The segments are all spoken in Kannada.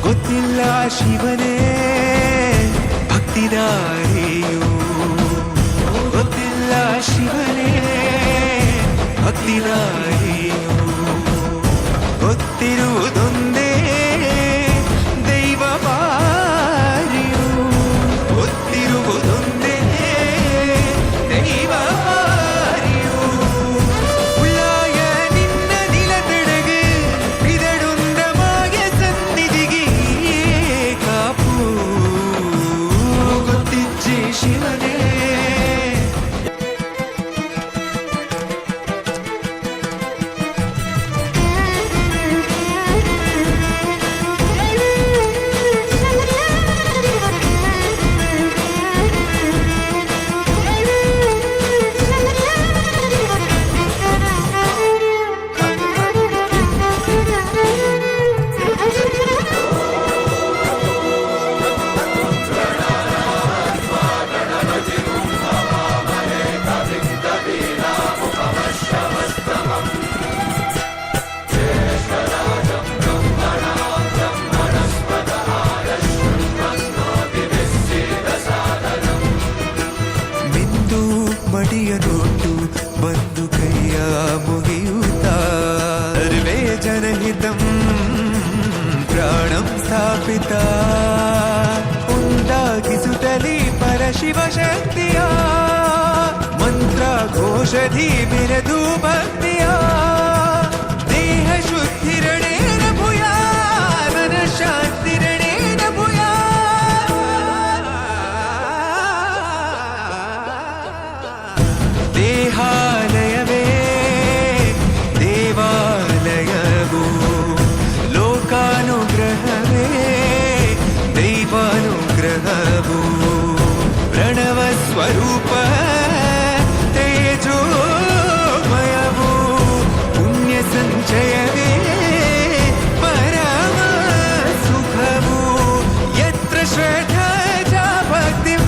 ಗೊತ್ತಿಲ್ಲ ಶಿವನೇ ಭಕ್ತಿದಾರಿಯು, ಗೊತ್ತಿಲ್ಲ ಶಿವನೇ ಭಕ್ತಿದಾರಿಯು, ಗೊತ್ತಿರುವುದೊಂದೇ ದೈವ ಬಾರಿಯು, ಗೊತ್ತಿರುವುದೊಂದೇ ದೈವ ಬಾರಿಯು. ಉಳ್ಳಾಯ ನಿನ್ನ ನಿಲತೆಡೆಗೆ ಇದಡುಂದ ಮಾಯ ಸನ್ನಿಧಿಗೆ ಕಾಪು ಗೊತ್ತಿಜ್ಜೆ ಶಿವನೇ. ಮಡಿಯ ನೋಟು ಬಂದು ಕೈಯ ಮುಗಿಯುತ್ತಾ ಸರ್ವೇ ಜನಹಿತಂ ಪ್ರಾಣಂ ಸ್ಥಾಪಿತ ಉಂಟಾಗಿಸುತ್ತಲೇ ಪರಶಿವ ಶಕ್ತಿಯ ಮಂತ್ರ ಘೋಷಧಿ ಬಿರದು ಭಕ್ತಿಯ ದೇಹ ಶುದ್ಧಿರಣೇನ ಭೂಯಾ ಮನ ಶಾಂತಿರಣೇನ ಭೂಯಾ. ದೇಹಾಲಯವೇ ದೇವಾಲಯವು, ಲೋಕಾನುಗ್ರಹವೇ ದೈವಾನುಗ್ರಹವು, ಪ್ರಣವ ಸ್ವರೂಪ ತೇಜೋಮಯವು, ಪುಣ್ಯ ಸಂಚಯವೇ ಪರಮ ಸುಖವು, ಯತ್ರ ಶ್ರದ್ಧಾ ಚ ಭಕ್ತಿಂ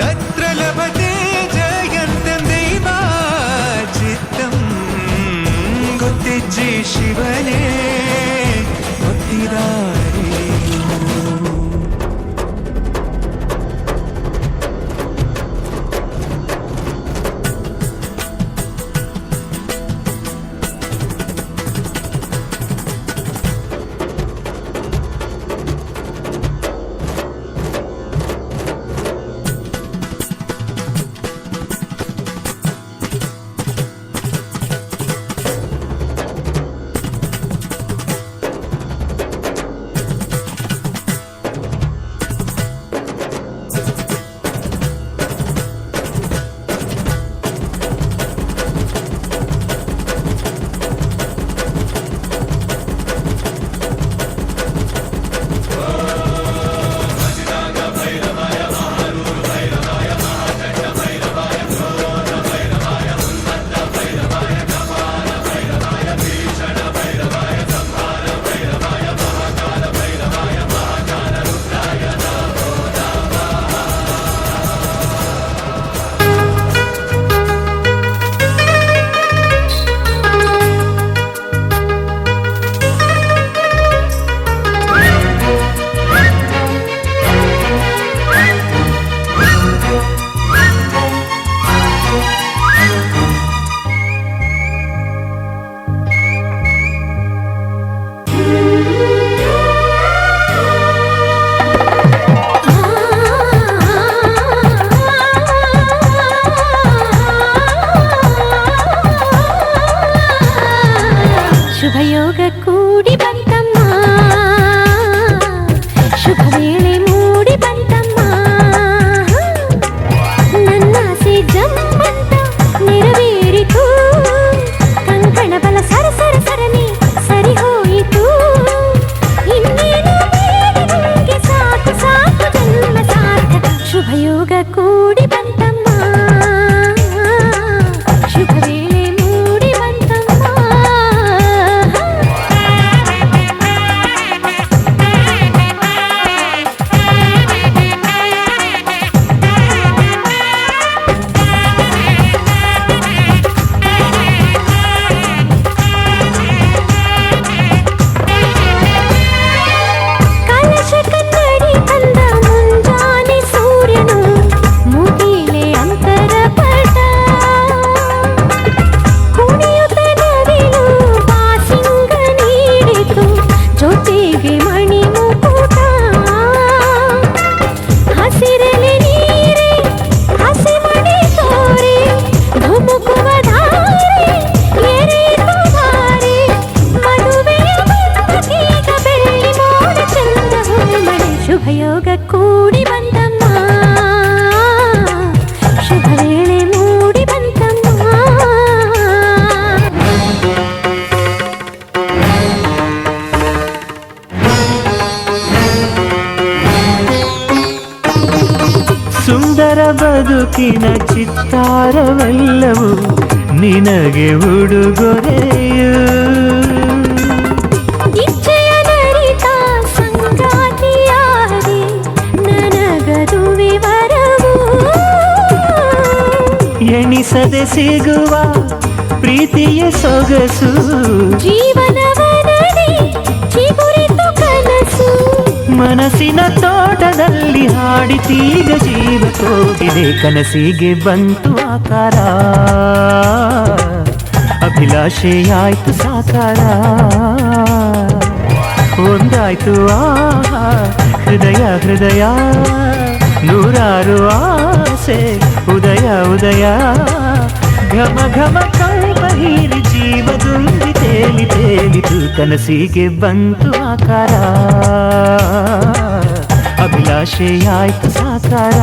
ತತ್ರ ಲಭತೆ ಜಯಂತಂ ದೈವಾಚಿತ್ತಂ. ಗೊತ್ತಿಜ್ಜೆ ಶಿವನೇ ಭಕ್ತಿದಾರಿಯು. ಶುಭಯೋಗ ಕೂಡಿ ಬಂತಮ್ಮ, ಶುಭ ವೇಳೆ ಮೂಡಿ ಬಂತಮ್ಮ, ನನ್ನಾಸೆ ಜಂಬಂತ ನೆರವೇರಿತು, ಕಂಕಣ ಬಲ ಸರ ಸರ ಸರಣಿ ಸರಿ ಹೋಯಿತು, ಇನ್ನೇನು ಬೇಡಿದಂಗೆ ಸಾಕು ಸಾಕು ಜನ್ಮ ಸಾರ್ಥಕ. ಶುಭಯೋಗ ಕೂಡಿ ಬಂತಮ್ಮ, ಶುಭ ವೇಳೆ ಮೂಡಿ ಬಂತಮ್ಮ. ಯೋಗ ಕೂಡಿ ಬಂತಮ್ಮ ಶುಭ ವೇಳೆ ಮೂಡಿ ಬಂತಮ್ಮ ಸುಂದರ ಬದುಕಿನ ಚಿತ್ತಾರವೆಲ್ಲವೂ ನಿನಗೆ ಉಡುಗೊರೆಯು ಇಚ್ಛೆಯ ನರಿತ ಸಂಗಾತಿಯಾದೆ ನನಗದು ವಿವರವು ಎಣಿಸದೆ ಸಿಗುವ ಪ್ರೀತಿಯ ಸೊಗಸು ಜೀವನವನದಿ ಚಿಗುರಿತು ಕನಸು ಮನಸ್ಸಿನ ತೋಟದಲ್ಲಿ ಹಾಡಿತೀಗ ಜೀವ ಕೋಗಿಲೆ ಕನಸಿಗೆ ಬಂತು ಆಕಾರ ಅಭಿಲಾಷೆಯಾಯ್ತು ಸಾಕಾರ ಒಂದಾಯ್ತು ಹೃದಯ ಹೃದಯ ನೂರಾರು ಆಸೆ ಉದಯ ಉದಯ ಘಮ ಘಮ ಕಂಪ ಹೀರಿ ಜೀವದುಂಬಿ ತೇಲಿ ತೇಲಿತು ಕನಸಿಗೆ ಬಂತು ಆಕಾರ ಅಭಿಲಾಷೆಯಾಯ್ತು ಸಾಕಾರ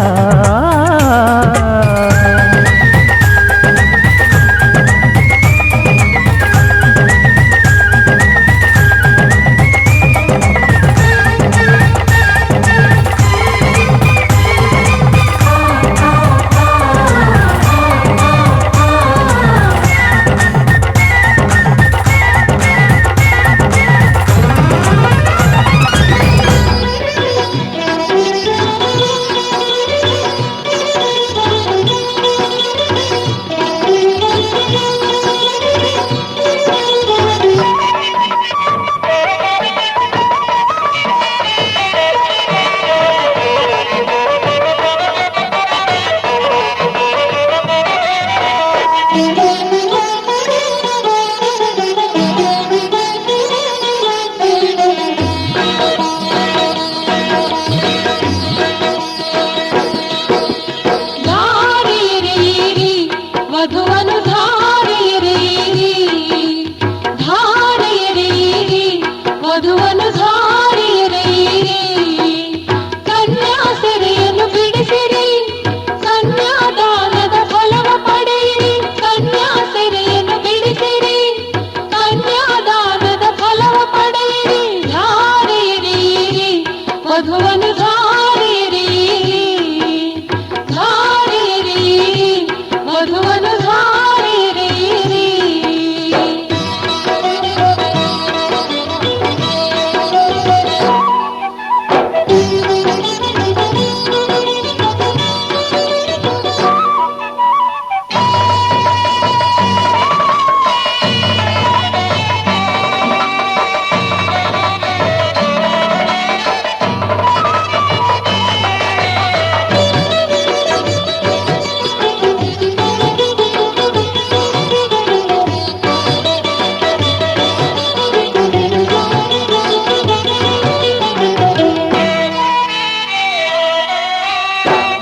ವಧುವನು ಧಾರೆಯರೇರಿ ಧಾರೆಯರೇರಿ ವಧುವನು ಧಾರೆಯರೇರಿ ಕನ್ಯಾ ಸೆರೆಯನ್ನು ಬಿಡಿಸಿರಿ ಕನ್ಯಾದಾನದ ಫಲವ ಪಡೆಯಿರಿ ಕನ್ಯಾ ಸೆರೆಯನ್ನು ಬಿಡಿಸಿರಿ ಕನ್ಯಾದಾನದ ಫಲವ ಪಡೆಯಿರಿ ಧಾರೆಯರೇರಿ ವಧುವನು ಧಾರೆಯರೇರಿ ಧಾರೆಯರೇರಿ ವಧುವನು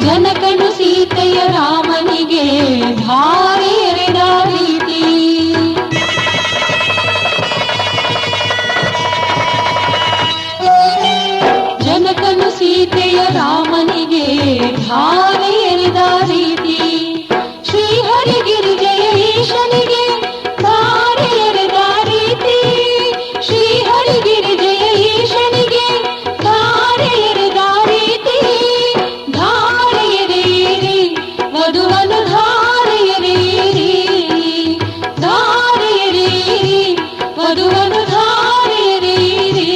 ಜನಕನು ಸೀತೆಯ ರಾಮನಿಗೆ ಧಾರೆ ಎರೆದ ರೀತಿ ಜನಕನು ಸೀತೆಯ ರಾಮನಿಗೆ ಧಾರೆ ಎರೆದ ರೀತಿ ಶ್ರೀಹರಿಗಿರಿಜಯ ಈಶನಿಗೆ ಧಾರೆ ಎರೆದ ರೀತಿ ಶ್ರೀಹರಿಗಿರಿಜಯ ಈಶನಿಗೆ ಧಾರೆ ಎರೆದ ರೀತಿ ವಧುವನು ಧಾರೆಯರೇರಿ ಧಾರೆಯರೇರಿ ವಧುವನು ಧಾರೆಯರೇರಿ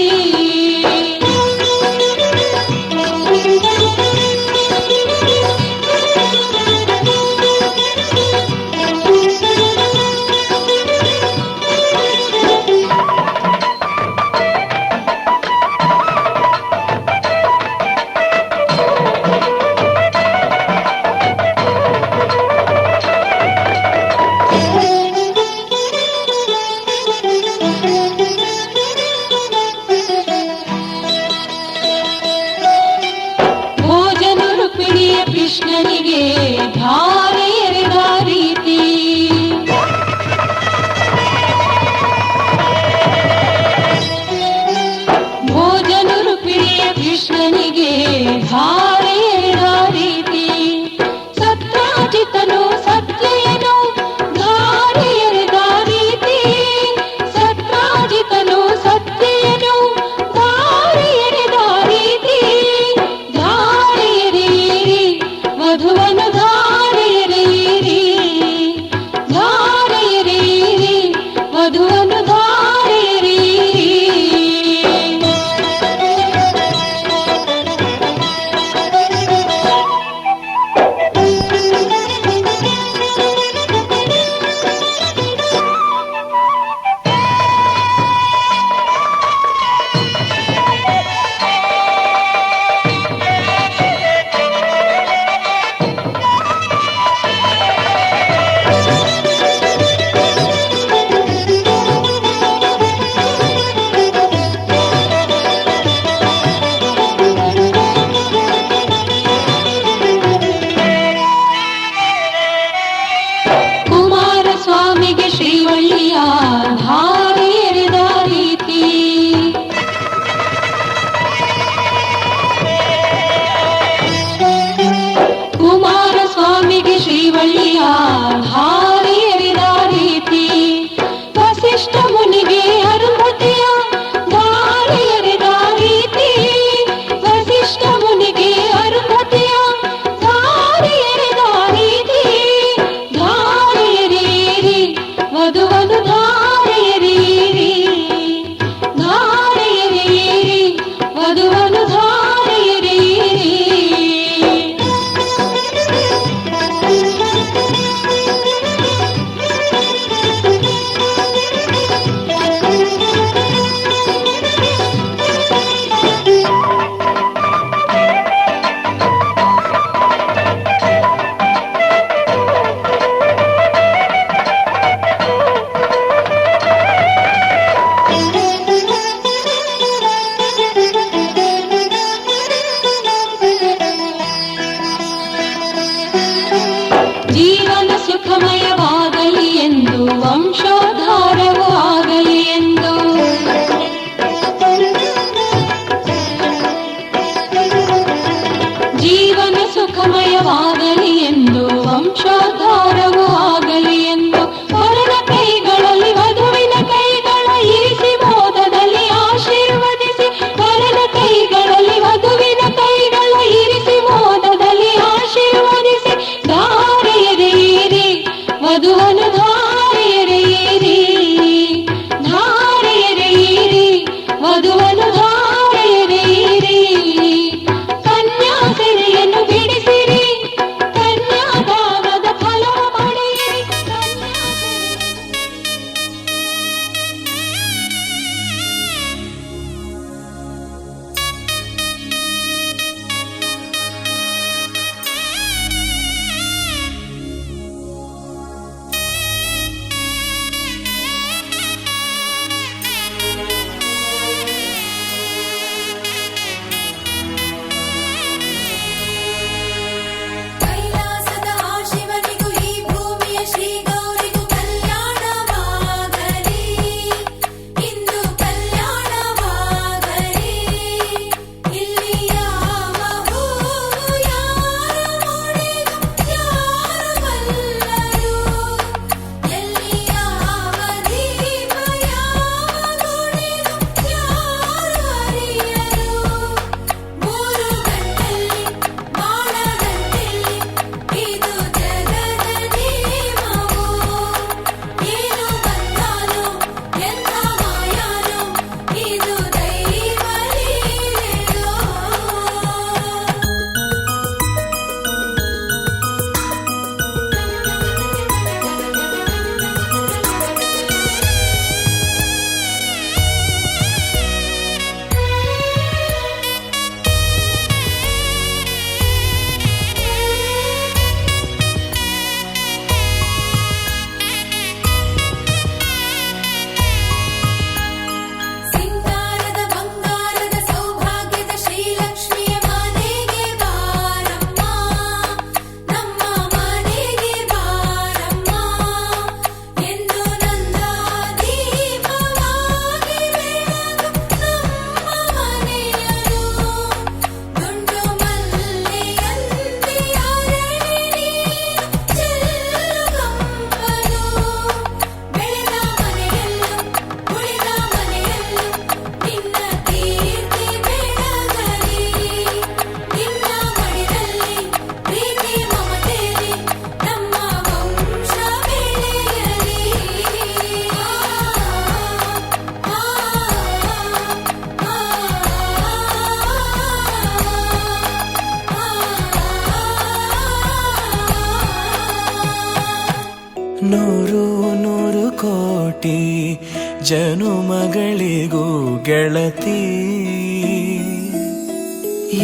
ಜನುಮಗಳಿಗೂ ಗೆಳತಿ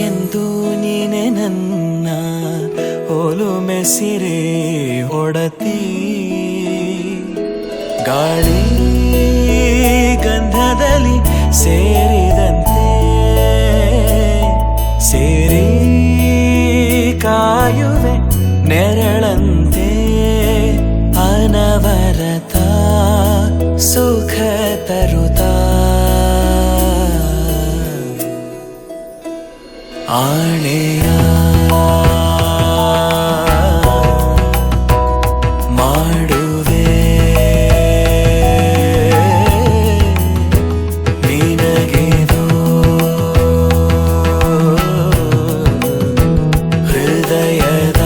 ಎಂದು ನೀನೆ ನನ್ನ ಒಲುಮೆ ಸಿರೆ ಒಡತಿ ಗಾಳಿ ಗಂಧದಲ್ಲಿ ಸೇರಿದಂತೆ ಸೇರಿ ಕಾಯುವೆ ನೆರಳಂತೆ ಅನವರತ ಸುಖ ತರುತ್ತಾ ಆಣೆಯ ಮಾಡುವೆ ನಿನಗೆದು ಹೃದಯದ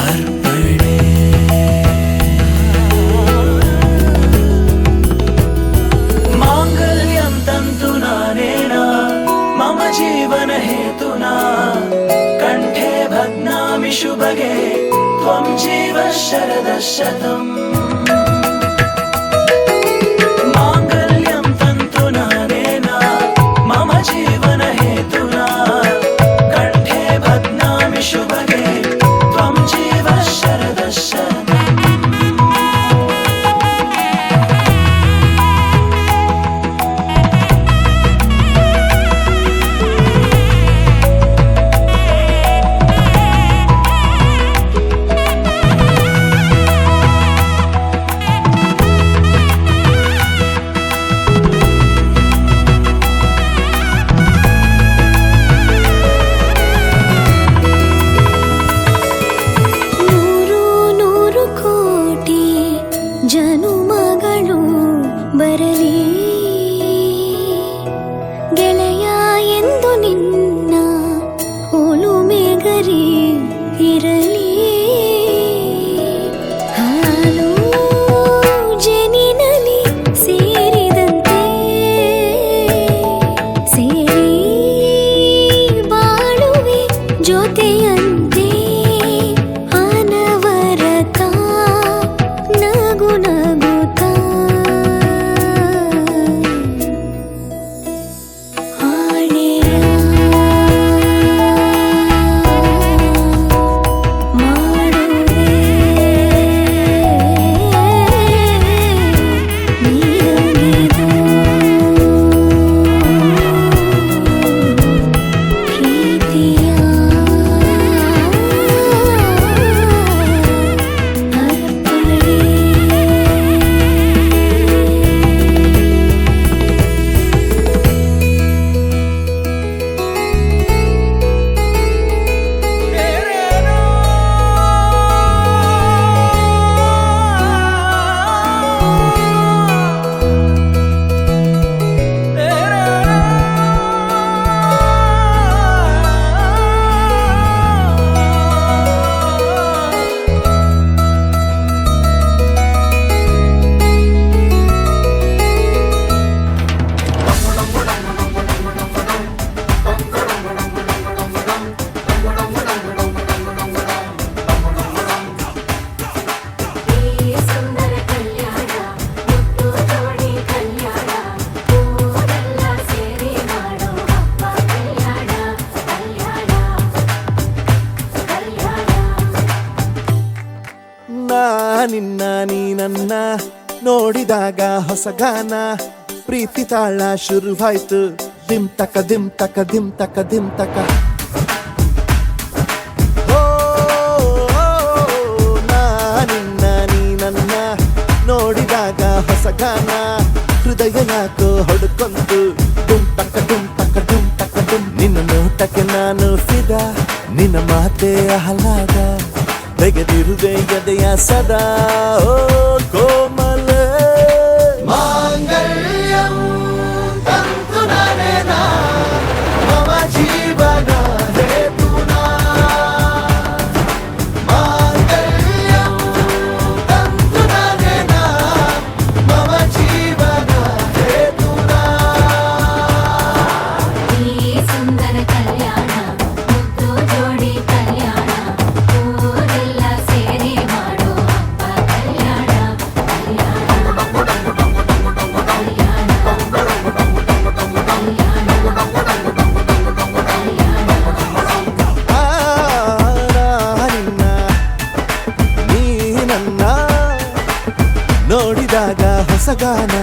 ಅರ್ಪಣೆ ಮಾಂಗಲ್ಯಂ ತಂತು ನಾನೇನ ಮಮ ಜೀವನ ಹೇತುನಾ ಕಂಠೆ ಭಗ್ನಾಮಿ ಶುಭಗೆ ತ್ವಂ ಜೀವ ಶರದ ಶತಂ ಮಾಂಗಲ್ಯಂ ತಂತು ನಾನೇನ ಮಮ ಜೀವನ ಹೇತುನಾ ಕಂಠೆ ಭಗ್ನಾಮಿ ಶುಭಗೆ ತ್ವಂ ಜೀವ ಶರದ ಶತಂ ನೂರು ನೂರು ಕೋಟಿ ಜನುಮಗಳು ಬರಲಿ ಗೆಳೆಯ ಎಂದು ನಿನ್ನ ಒಲುಮೆಗರಿ ಇರಲಿ ಹಾಲು ಜನಿನಲಿ ಸೇರಿದಂತೆ ಸೇರಿ ಬಾಳುವೆ ಜೊತೆಯಂತೆ ಅನವರತ ನಗು ನಗುತ್ತಾ ಆಣೆಯ ಮಾಡುವೆ ನಿನಗೆದು ಪ್ರೀತಿಯ ಸುಂದರ ಕಲ್ಯಾಣ ಮುತ್ತು ಜೋಡಿ ಕಲ್ಯಾಣ ಊರೆಲ್ಲ ಸೇರಿ ಮಾಡೋ ಹಬ್ಬ ಕಲ್ಯಾಣ ಕಲ್ಯಾಣ ಕಲ್ಯಾಣ ನಿನ್ನ ನೀ ನನ್ನ ನೋಡಿದಾಗ ಹೊಸ ಗಾನ ಪ್ರೀತಿ ತಾಳ ಶುರುವಾಯ್ತು ದಿಮ್ ತಕ ದಿಮ್ ತಕ ದಿಮ್ ತಕ ದಿಮ್ ತಕ ಓ, ನಿನ್ನ ನೀ ನನ್ನ ನೋಡಿದಾಗ ಹೊಸ ಗಾನ ಹೃದಯ ಯಾಕೋ ಹೊಡ್ಕೊಂತು ಡುಮ್ ತಕ ಡುಮ್ ತಕ ಡುಮ್ ತಕ ಡುಮ್ ನಿನ್ನ ನೋಟಕ್ಕೆ ನಾನು ಫಿದ ನಿನ್ನ ಮಾತೆ ಆಹ್ಲಾದ ತೆಗೆದಿರುವೆ ಎದೆಯ ಸದಾ ಓ ಕೋಮಲ ಮಾಂಗಲ್ಯಂ ತಂತು ನಾನೇನ ಮಮ ಜೀವನ ಹೇತುನಾ ಮಾಂಗಲ್ಯಂ ತಂತು ನಾನೇನ ಮಮ ಜೀವನ ಹೇತುನಾ ಈ ಸುಂದರ ಕಲ್ಯಾಣ ಮುತ್ತು ಜೋಡಿ ಕಲ್ಯಾಣ ಊರೆಲ್ಲ ಸೇರಿ ಮಾಡೋ ಹಬ್ಬ ನೋಡಿದಾಗ ಹೊಸಗಾನ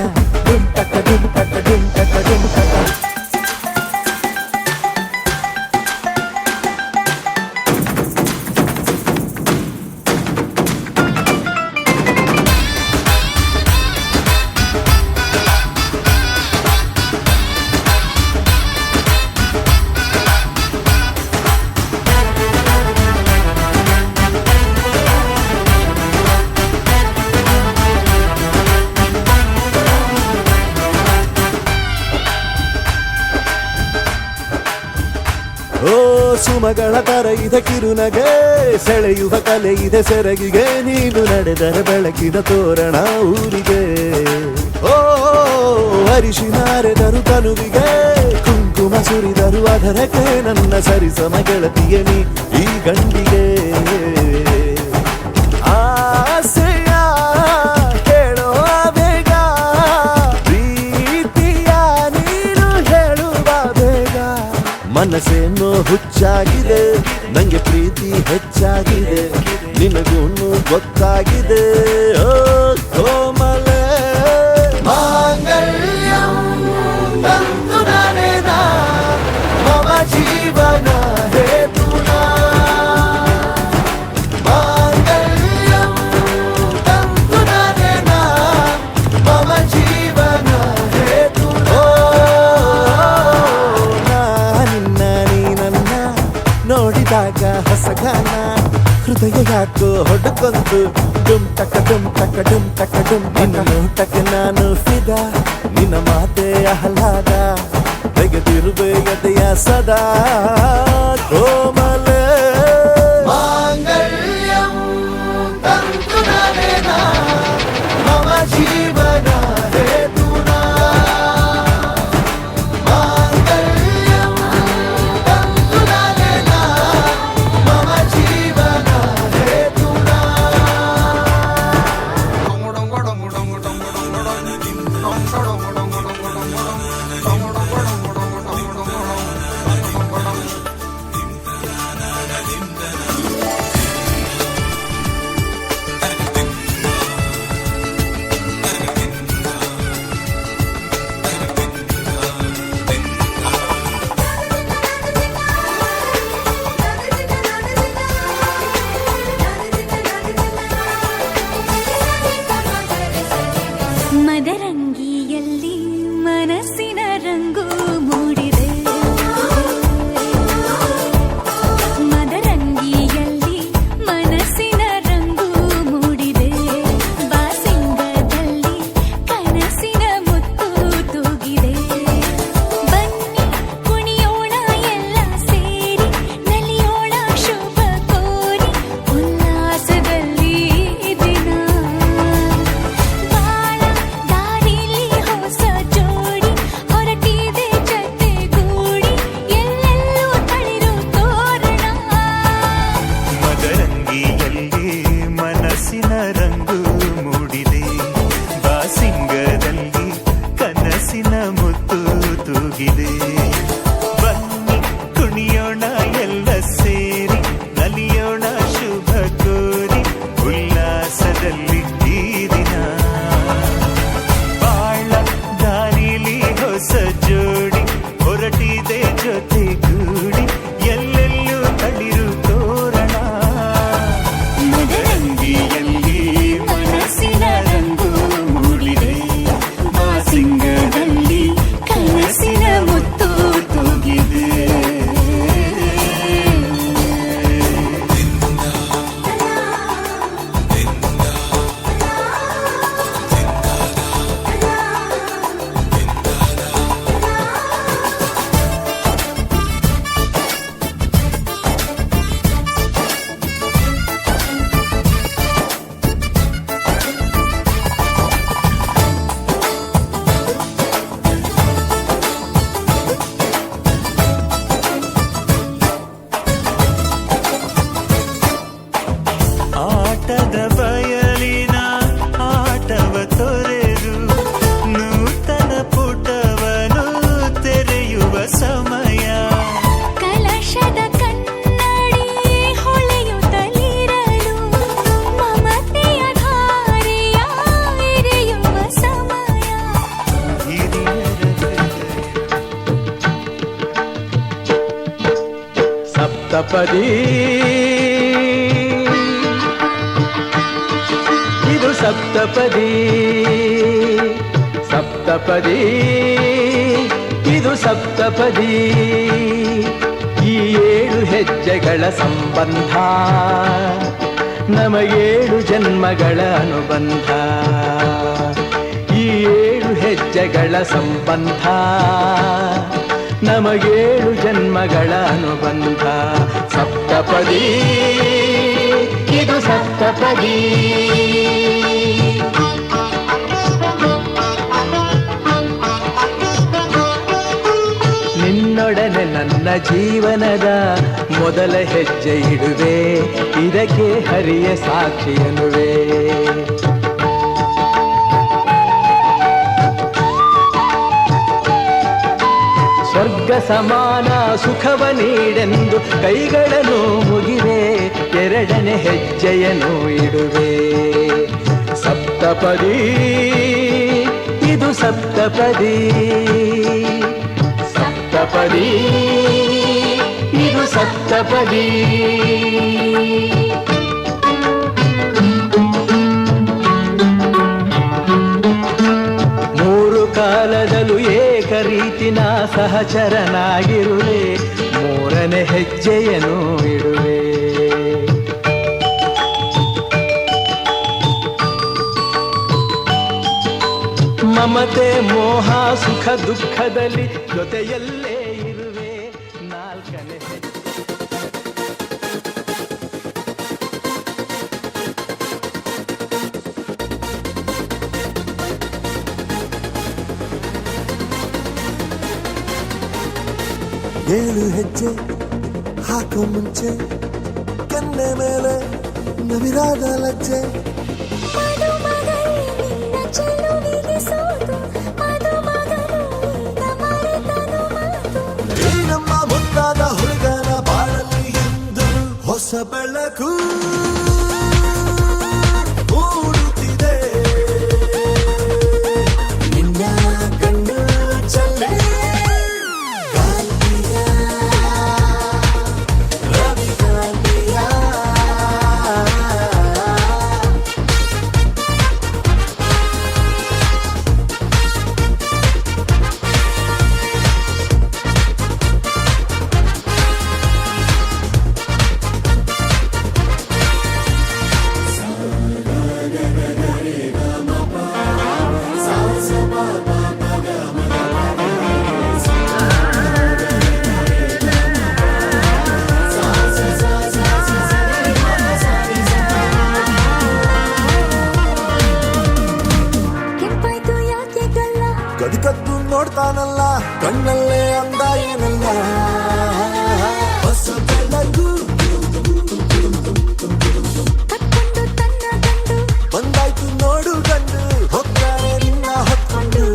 ಡುಮ್ ಟಕ ಡುಮ್ ಟಕ ಡುಮ್ ಟಕ ಡುಮ್ ಟಕ. ಓ ಸುಮಗಳ ತರ ಇದೆ ಕಿರುನಗೆ, ಸೆಳೆಯುವ ಕಲೆ ಇದೆ ಸೆರಗಿಗೆ, ನೀನು ನಡೆದರೆ ಬೆಳಕಿನ ತೋರಣ ಊರಿಗೆ. ಓ ಅರಿಶಿನಾರೆದರು ತನುವಿಗೆ, ಕುಂಕುಮ ಸುರಿದರು ಅದರಕ್ಕೆ, ನನ್ನ ಸರಿಸಮ ಗೆಳತಿಯ ನೀ ಈ ಗಂಡಿಗೆ. ಆಸೆಯ ಹೇಳೋ ಬೇಗ, ಪ್ರೀತಿಯ ನೀನು ಹೇಳುವ ಬೇಗ. ಮನಸ್ಸೇನೋ ಹುಚ್ಚಾಗಿದೆ, ನಂಗೆ ಪ್ರೀತಿ ಹೆಚ್ಚಾಗಿದೆ, ನಿನಗೂನು ಗೊತ್ತಾಗಿದೆ. ಓ ಕೋಮಲೆ ಮಾಂಗಲ್ಯಂ ತಂತು ನಾನೇನ ಮಮ ಜೀವನ ಹೇತುನಾ. ಮಾಂಗಲ್ಯಂ ತಂತು ನಾನೇನ ಮಮ ಜೀವನ ಹೇತುನಾ. ನಿನ್ನ ನೀ ನನ್ನ ನೋಡಿದಾಗ ಹೊಸಗಾನ, ಹೃದಯ ಯಾಕೋ ಹೊಡ್ಕೊಂತು ಡುಮ್ ಟಕ ಡುಮ್ ಟಕ ಡುಮ್ ಟಕ ಡುಮ್. ನಿನ್ನ ನೋಟಕ್ಕೆ ನಾನು ಫಿದಾ, ನಿನ್ನ ಮಾತೆ ಆಹ್ಲಾದ, ತೆಗೆದಿರುವೆಯದೆಯ ಸದಾ ಕೋಮಲೆ. ಮಾಂಗಲ್ಯಂ ತಂತು ನಾನೇನ ಮಮ ಜೀವನ ಹೇತುನಾ. ಮಾಂಗಲ್ಯಂ ತಂತು ನಾನೇನ ಮಮ ಜೀವನ ಹೇತುನಾ. ಮದರಂಗಿಯಲ್ಲಿ ಮನಸ್ಸಿನ ರಂಗು ಮೂಡಿದೆ, ಮದರಂಗಿಯಲ್ಲಿ ಮನಸ್ಸಿನ ರಂಗು ಮೂಡಿದೆ, ಬಾಸಿಂಗದಲ್ಲಿ ಕನಸಿನ ಮುತ್ತು ತೂಗಿದೆ. ಬನ್ನಿ ಕುಣಿಯೋಣ ಎಲ್ಲ ಸೇರಿ, ನಲಿಯೋಣ ಶುಭ ಕೋರಿ, ಉಲ್ಲಾಸದಲ್ಲಿ ದಿನ. ಬಾಳ ದಾರಿಲಿ ಹೊಸ ಜೋಡಿ ಹೊರಟಿದೆ ಜತೆಗೂಡಿ, ಎಲ್ಲೆಲ್ಲೂ ತಳಿರು ತೋರಣ. ಮದರಂಗಿಯಲ್ಲಿ ಮನಸ್ಸಿನ ರಂಗು ಮೂಡಿದೆ, ಬಾಸಿಂಗದಲ್ಲಿ ಕನಸಿನ ಮುತ್ತು ತೂಗಿದೆ. ಬನ್ನಿ ಕುಣಿಯೋಣ ಎಲ್ಲ ಸೇರಿ, ನಲಿಯೋಣ ಶುಭ ಕೋರಿ, ಉಲ್ಲಾಸದಲ್ಲಿ ಈ ದಿನ. ಬಾಳ ದಾರಿಲಿ ಹೊಸ ಜೋಡಿ ಹೊರಟಿದೆ ಜೊತೆಗೂಡಿ, ಎಲ್ಲೆಲ್ಲೂ ತಳಿರು ತೋರಣ. ಮದರಂಗಿಯಲ್ಲಿ ಮನಸ್ಸಿನ ರಂಗು ಮೂಡಿದೆ, ಬಾಸಿಂಗದಲ್ಲಿ ಕನಸಿನ ಮುತ್ತು ತೂಗಿದೆ. ಸಪ್ತಪದಿ ಇದು ಸಪ್ತಪದಿ ಸಪ್ತಪದಿ ಇದು ಸಪ್ತಪದಿ ಈ 7 ಹೆಜ್ಜೆಗಳ ಸಂಬಂಧ ನಮಗೇಳು ಜನ್ಮಗಳ ಅನುಬಂಧ ಈ 7 ಹೆಜ್ಜೆಗಳ ಸಂಬಂಧ ನಮಗೇಳು ಜನ್ಮಗಳ ಅನುಬಂಧ ಸಪ್ತಪದಿ ಇದು ಸಪ್ತಪದಿ ನಿನ್ನೊಡನೆ ನನ್ನ ಜೀವನದ ಮೊದಲ ಹೆಜ್ಜೆ ಇಡುವೆ ಇದಕ್ಕೆ ಹರಿಯ ಸಾಕ್ಷಿ ಎನ್ನುವೆ ಸ್ವರ್ಗ ಸಮಾನ ಸುಖವ ನೀಡೆಂದು ಕೈಗಳನ್ನು ಮುಗಿವೆ ಎರಡನೇ ಹೆಜ್ಜೆಯನ್ನು ಇಡುವೆ ಸಪ್ತಪದಿ ಇದು ಸಪ್ತಪದಿ ಸಪ್ತಪದಿ ಇದು ಸಪ್ತಪದಿ ಮೂರು ಕಾಲದಲ್ಲೂ ಏಕ ರೀತಿನ ಸಹಚರನಾಗಿರುವೆ ಮೂರನೇ ಹೆಜ್ಜೆಯನ್ನು ಇಡುವೆ ಮಮತೆ ಮೋಹ ಸುಖ ದುಃಖದಲ್ಲಿ ಜೊತೆಯಲ್ಲೇ ಇರುವೆ ನಾಲ್ಕನೇ ಹೆಜ್ಜೆ ಏಳು ಹೆಜ್ಜೆ ಹಾಕೋ ಮುಂಚೆ ಕೆನ್ನೆ ಮೇಲೆ ನವಿರಾದ ಲಜ್ಜೆ ಈ ನಮ್ಮ ಮುದ್ದಾದ ಹುಡುಗನ ಬಾಳಲ್ಲಿ ಎಂದು ಹೊಸ ಬೆಳಕು ಮೂಡುತ್ತಿದೆ ನಿನ್ನ ಕಣ್ಣು ಚಲ್ಲೆ ಕಾಂತಿಯ ರವಿ ಕಾಂತಿಯ ಕೆಂಪಾಯ್ತು ಯಾಕೆ ಗಲ್ಲ ಕದ್ದು ನೋಡ್ತಾನಲ್ಲ ಕಣ್ಣಲ್ಲೇ ಅಂದ ಏನಲ್ಲ ಹೊಸ ಬೆಳಕು ಕಟ್ಕೊಂಡು ತನ್ನ ಗಂಡು ಬಂದಾಯ್ತು ನೋಡು ಗಂಡು ಹೊತ್ತಾರೆ ನಿನ್ನ ಹೊತ್ಕೊಂಡು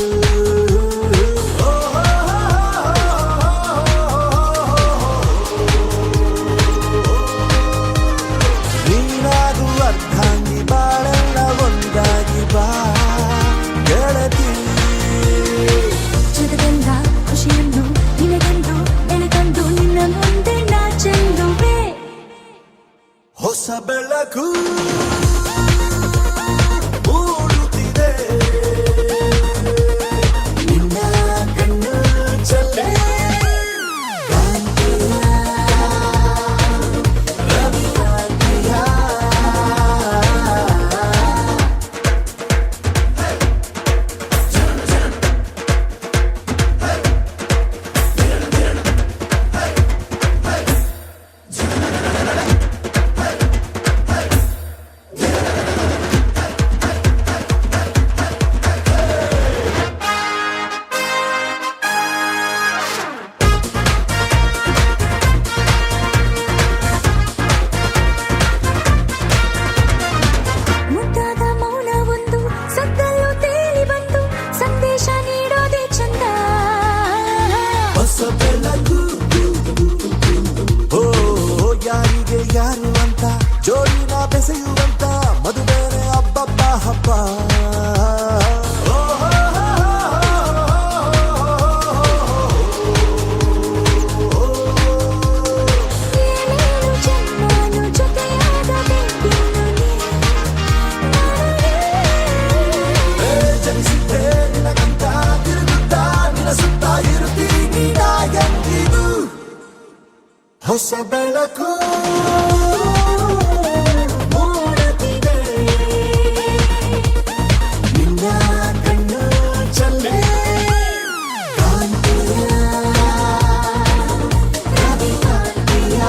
ನೀನಾದು ಅರ್ಥಾಂಗಿ ಬಾಳೆಲ್ಲ ಒಂದಾಗಿ ಬಾ ಗೆಳತಿ ಜಗದಿಂದ ಖುಷಿಯನ್ನು ನಿನಗೆಂದು ಬೆಳೆದಂದು ಹೊಸ ಬೆಳಕು ಮೂಡುತ್ತಿದೆ ನಿನ್ನ ಕಣ್ಣು ಚಲ್ಲೆ ಕಾಂತಿಯ ರವಿ ಕಾಂತಿಯ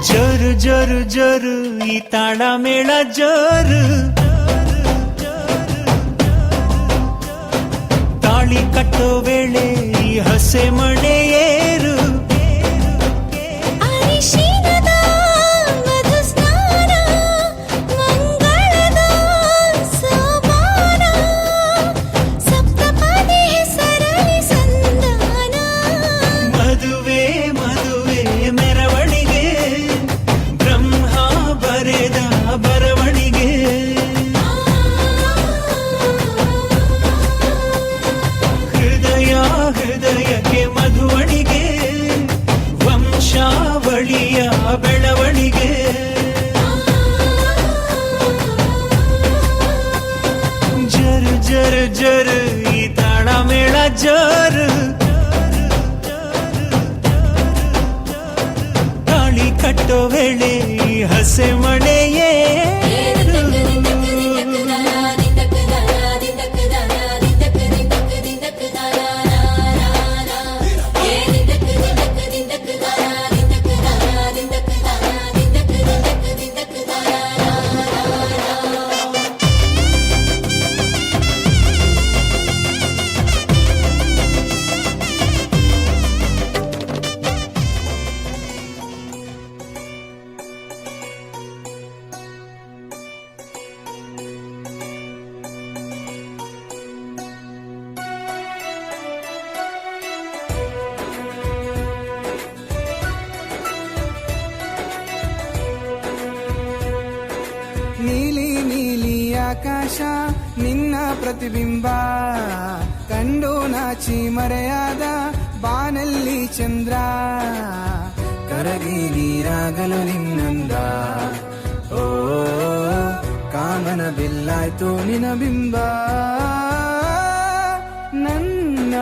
ಜೋರು ಜೋರು ಜೋರು ಈ ತಾಳ ಮೇಳ ಜೋರು ತಾಳಿ ಕಟ್ಟೋ ವೇಳೆ ಈ ಹಸೆ ಮಣೆ ಏರು ಅರಿಶಿನದ ಮಧು ಸ್ನಾನ ಮಂಗಳದ ಸೋಪಾನ ಸಪ್ತಪದಿ ಹೆಸರಲಿ ಸಂಧಾನ ಮದುವೆ ಮದುವೆ ಮೆರವಣಿಗೆ ಬ್ರಹ್ಮ ಬರೆದ ಬರವಣಿಗೆ ಹೃದಯ ಹೃದಯಕ್ಕೆ ಮಧುವಣಿಗೆ ವಂಶಾವಳಿಯ ಬೆಳವಣಿಗೆ ಜರು ಜರು ಜರು ಈ ತಾಳ ಮೇಳ ಜರು ತಾಳಿ ಕಟ್ಟೋ ವೇಳೆ ಈ ಹಸೆ ಮಳೆಯೇ ನೀಲಿ ನೀಲಿ ಆಕಾಶ ನಿನ್ನ ಪ್ರತಿಬಿಂಬ ಕಂಡು ನಾಚಿ ಮರೆಯಾದ ಬಾನಲ್ಲಿ ಚಂದ್ರ ಕರಗಿ ನೀರಾಗಲು ನಿನ್ನಂದ ಓ ಕಾಮನ ಬಿಲ್ಲಾಯ್ತು ನಿನ ಬಿಂಬ ನನ್ನ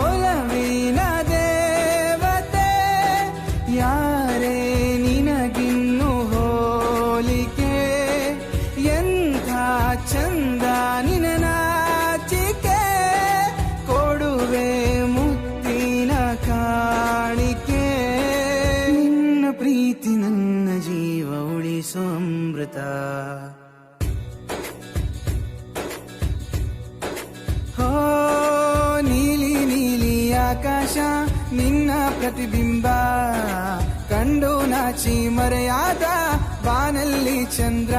ಒಲವಿನ ದೇವತೆ ಯಾರೇ ನಿನಗಿನ್ನು ಹೋಲಿಕೆ ಎಂಥ ಚಂದ ನಿನ ನಾಚಿಕೆ ಕೊಡುವೆ ಮುತ್ತಿನ ಕಾಣಿಕೆ ನಿನ್ನ ಪ್ರೀತಿ ನನ್ನ ಜೀವ ಉಳಿಸೋ ಅಮೃತ ಹೋ ನೀಲಿ ನೀಲಿ ಆಕಾಶ ನಿನ್ನ ಪ್ರತಿಬಿಂಬ ಕಂಡು ನಾಚಿ ಮರೆಯಾದ ಬಾನಲ್ಲಿ ಚಂದ್ರ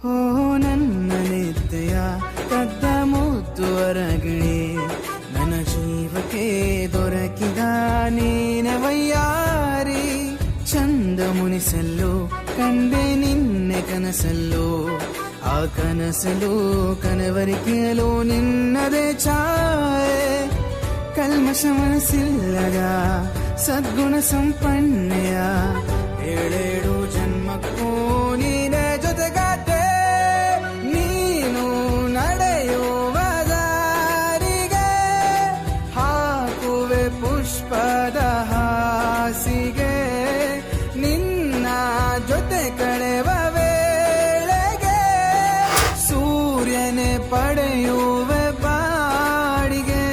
ಓ ನನ್ನ ನಿತ್ಯ ಕದ್ದ ಮುದ್ದು ಹೊರಗಿಣಿ ನನ್ನ ಜೀವಕ್ಕೆ ದೊರಕಿದ ನೀನವಯ್ಯಾರಿ ಚಂದ ಮುನಿಸಲು ಕಂಡೆ ನಿನ್ನೆ ಕನಸಲ್ಲೋ ಆ ಕನಸಲು ಕನವರಿಕೆಯಲು ನಿನ್ನದೇ ಛಾಯೆ ಕಲ್ಮಶ ಮನಸ್ಸಿಲ್ಲದ ಸದ್ಗುಣ ಸಂಪನ್ನೆಯ ಏಳೇಳು ಜನ್ಮಕ್ಕೂ ನೀನೇ ಜೊತೆಗಾತೆ ನೀನು ನಡೆಯುವ ದಾರಿಗೆ ಹಾಕುವೆ ಪುಷ್ಪದ ಹಾಸಿಗೆ ನಿನ್ನ ಜೊತೆ ಕಳೆವ ವೇಳೆಗೆ ಸೂರ್ಯನೇ ಪಡೆಯುವೆ ಬಾಡಿಗೆ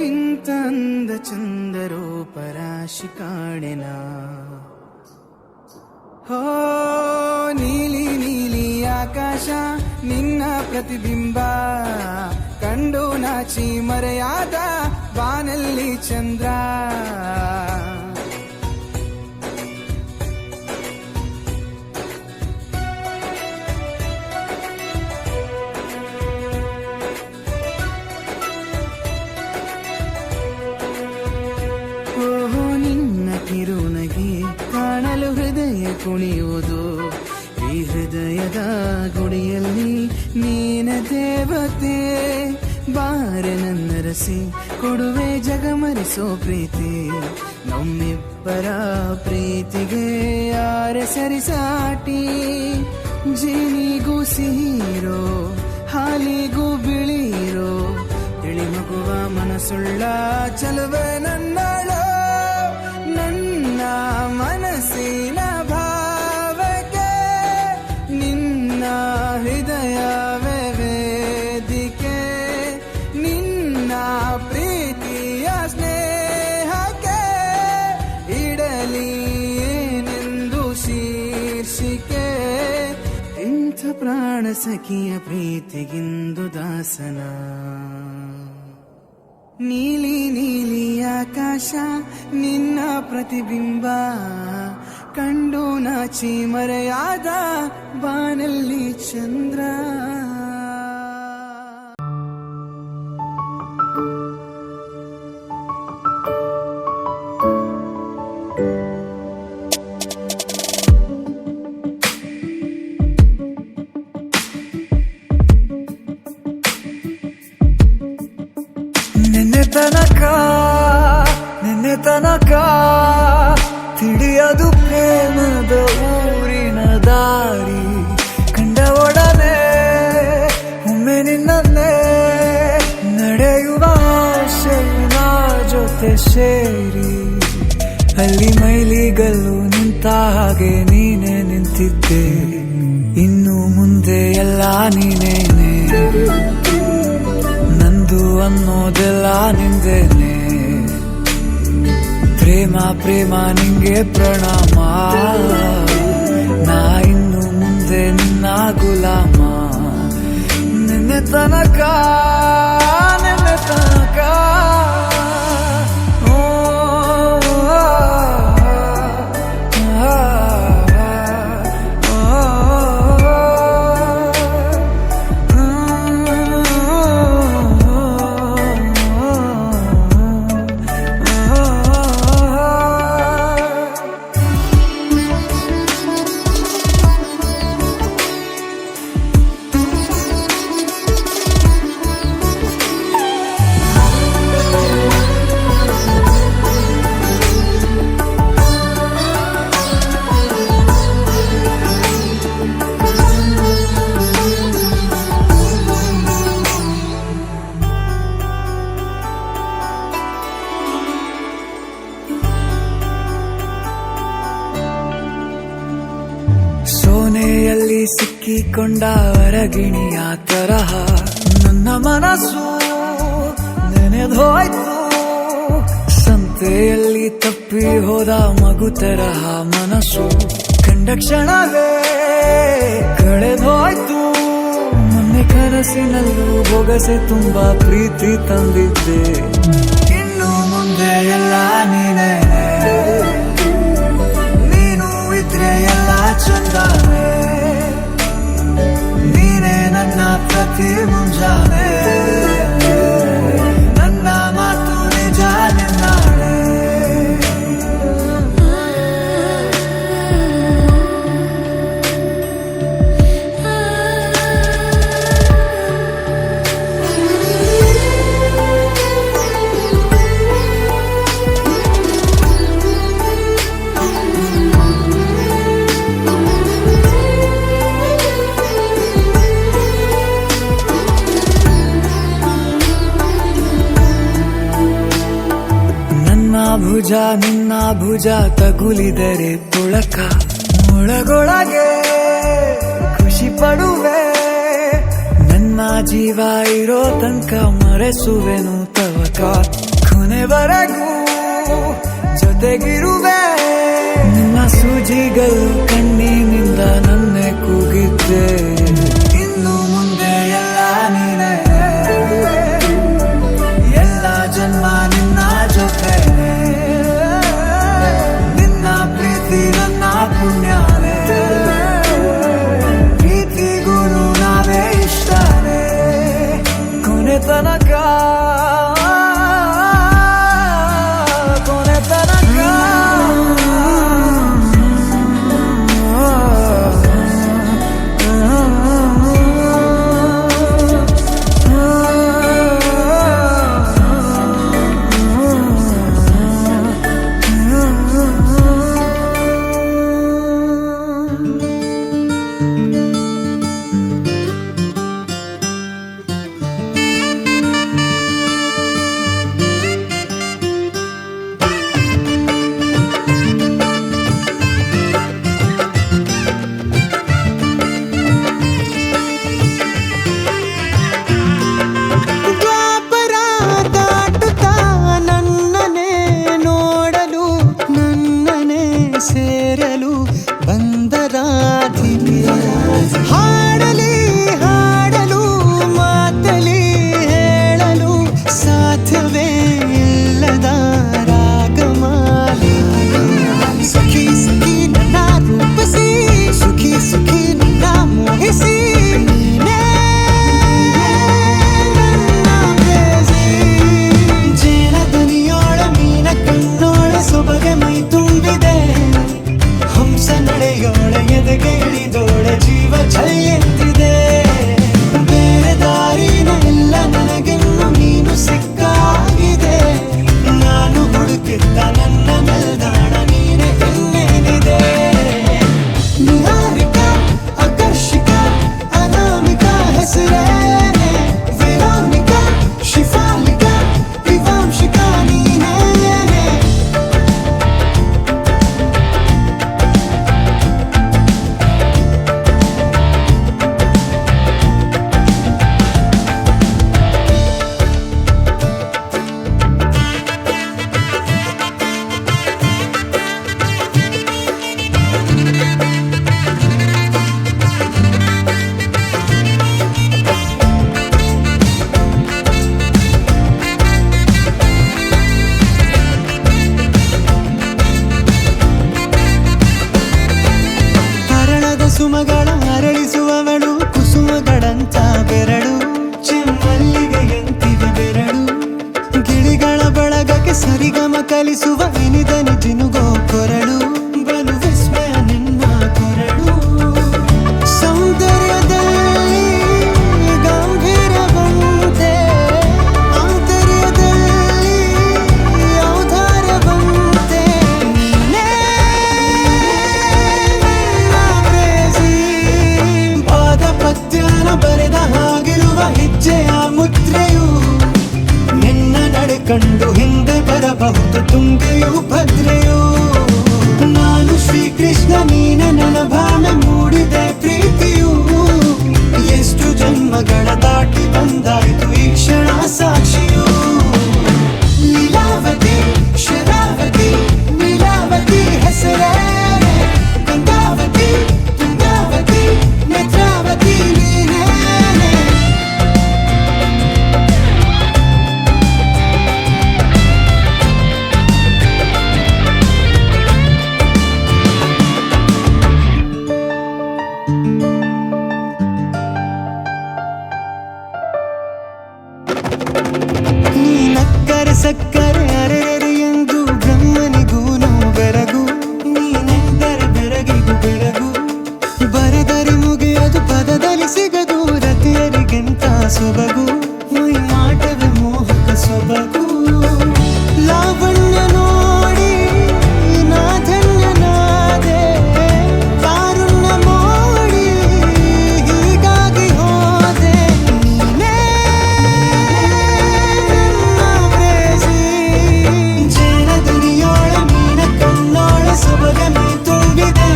ಇಂತಂದ ಚಂದರೂಪರಾಶಿ ಕಾಣೆನಾ ಪ್ರತಿಬಿಂಬ ಕಂಡು ನಾಚಿ ಮರೆಯಾದ ಬಾನಲ್ಲಿ ಚಂದ್ರ. ಓಹೋ ನಿನ್ನ ಕಿರುನಗೆ ಕಾಣಲು ಹೃದಯ ಕುಣಿಯುವುದು. ಈ ಹೃದಯದ ಗುಡಿಯಲ್ಲಿ ನೀನ ದೇವತೆ. ಬಾರ ನನ್ನ ರಸಿ ಕೊಡುವೆ ಜಗಮರಿಸೋ ಪ್ರೀತಿ. ನಮ್ಮಿಬ್ಬರ ಪ್ರೀತಿಗೆ ಯಾರ ಸರಿಸಾಟಿ. ಜೀನಿಗೂ ಸಿಹಿರೋ ಹಾಲಿಗೂ ಬಿಳಿರೋ ತಿಳಿ ಮಗುವ ಮನಸ್ಸುಳ್ಳ ಚಲುವೆ ನನ್ನಳು. ನನ್ನ ಮನಸ್ಸಿನ ಭಾವಕ್ಕೆ ನಿನ್ನ ಹೃದಯವೇ ವೇದಿಕೆ. ನಿನ್ನ ಪ್ರೀತಿಯ ಸ್ನೇಹಕ್ಕೆ ಇಡಲಿ ಏನೆಂದು ಶೀರ್ಷಿಕೆ. ಇಂಥ ಪ್ರಾಣ ಸಖಿಯ ಪ್ರೀತಿಗಿಂದು ದಾಸನ. ನೀಲಿ ನೀಲಿ ಆಕಾಶ ನಿನ್ನ ಪ್ರತಿಬಿಂಬ ಕಂಡು ನಾಚಿ ಮರೆಯಾದ ಬಾನಲ್ಲಿ ಚಂದ್ರ. ನಿನ್ನೆ ತನಕ ತಿಳಿಯದು ಪ್ರೇಮದ ಊರಿನ ದಾರಿ. ಕಂಡ ಒಡನೆ ಒಮ್ಮೆ ನಿನ್ನೇ ನಡೆಯುವ ಆಸೆಯ ಜೊತೆ ಸೇರಿ. ಅಲ್ಲಿ ಮೈಲಿಗಲ್ಲು ನಿಂತ ಹಾಗೆ ನೀನೆ ನಿಂತಿದ್ದೆ. ಇನ್ನು ಮುಂದೆ ಎಲ್ಲ ನೀನೇನೆ. ನಂದು ಅನ್ನೋದೆಲ್ಲ ನಿಂದೇನೆ. ಪ್ರೇಮ ಪ್ರೇಮ ನಿಂಗೆ ಪ್ರಣಾಮ. ನಾ ಇನ್ನು ಮುಂದೆ ನಿನ್ನ ಗುಲಾಮ. ನಿನ್ನೆ ತನಕ ಸೋನೆಯಲ್ಲಿ ಸಿಕ್ಕಿಕೊಂಡ ಅರಗಿಣಿಯ ತರಹ ನನ್ನ ಮನಸ್ಸು ನೆನೆದೋಯ್ತು. ಸಂತೆಯಲ್ಲಿ ತಪ್ಪಿ ಹೋದ ಮಗು ತರಹ ಮನಸ್ಸು ಕಂಡ ಕ್ಷಣವೇ ಕಳೆದೋಯ್ತು. ಮೊನ್ನೆ ಕನಸಿನಲ್ಲೂ ಬೊಗಸೆ ತುಂಬಾ ಪ್ರೀತಿ ತಂದಿದ್ದೆ. ಇನ್ನು ಮುಂದೆ ಎಲ್ಲ ನೀನೇ. ನೀನು ಇದ್ರೆ ಎಲ್ಲ ಚಂದಾನೆ. ನೀನೇ ನನ್ನ ಪ್ರತಿ ಮುಂಜಾನೆ. ನನ್ನ ಮಾತು ನಿಜ ನಿನ್ನಾಳೆ. ಭುಜ ನಿನ್ನ ಭುಜ ತಗುಲಿದರೆ ತುಳಕ ಒಳಗೊಳಗೆ ಖುಷಿ ಪಡುವೆ. ನನ್ನ ಜೀವ ಇರೋ ತನಕ ಮರೆಸುವೆನು ತವಕ. ಕೊನೆವರೆಗೂ ಜೊತೆಗಿರುವೆ. ನಿನ್ನ ಸೂಜಿಗಳು ಕಣ್ಣಿನಿಂದ ನನ್ನೆ ಕೂಗಿದ್ದೆ. ಇನ್ನು ಮುಂದೆ ಕಲಿಸುವ ಇನಿದನಿ ಜಿನುಗೋ ಕೊರಳು ಬಲು ವಿಸ್ಮಯ ನಿನ್ನ ಕೊರಳು ಸೌಂದರ್ಯದಲ್ಲಿ ಗಂಭೀರವಂತೆ ಆಂತರ್ಯದಲ್ಲಿ ಔದಾರ್ಯವಂತೆ ನೀನೇ ನನ್ನ ಪ್ರೇಯಸಿ. ಪಾದ ಪದ್ಯನ ಬರೆದ ಹಾಗಿರುವ ಹೆಜ್ಜೆಯ ಮುದ್ರೆಯು ನಿನ್ನ ನಡೆ ಕಂಡು ಹಿಂದೆ ಬರಬಹುದು ತುಂಗೆಯು ಭದ್ರೆಯು. ನಾನು ಶ್ರೀಕೃಷ್ಣ ನೀನೆ ನನ್ನ ಭಾವನೆ ಮೂಡಿದೆ ಪ್ರೀತಿಯು. ಎಷ್ಟು ಜನ್ಮಗಳ ದಾಟಿ ಬಂದಾಯ್ತು ಈ ಕ್ಷಣ ಸಾಕ್ಷಿಯು. ಲೀಲಾವತಿ ಶರಾವತಿ ನೀಲಾವತಿ ಹೆಸರೇ ಗಂಗಾವತಿ ತುಂಗಾವತಿ ನೇತ್ರಾವತಿ ನೀನೇ. ನೀ ನಕ್ಕರೆ ಸಕ್ಕರೆ ಅರೆರೆ ಎಂದು ಬ್ರಹ್ಮನಿಗೂನು ಬೆರಗು. ನೀನೆಂದರೆ ಬೆರಗಿಗೂ ಬೆರಗು ಬರೆದರೆ ಮುಗಿಯದು ಪದದಲ್ಲಿ ಸಿಗದು. ರತಿಯರಿಗೆಂತ ಸೊಬಗು ಮೈ ಮಾಟವೇ ಮೋಹಕ ಸೊಬಗು. ಲಾವಣ್ಯ ನೋಡಿ ನಾ ಧನ್ಯನಾದೆ ಕಾರುಣ್ಯ ಮೋಡಿ ಹೀಗಾಗಿ ಹೋದೆ. ನೀನೇ ನನ್ನ ಪ್ರೇಯಸಿ. ಜೇನ ದುನಿಯೋಳ ಮೀನ ಕಣ್ಣೋಳ ಸೊಬಗ ಮೈ ತುಂಬಿದೆ.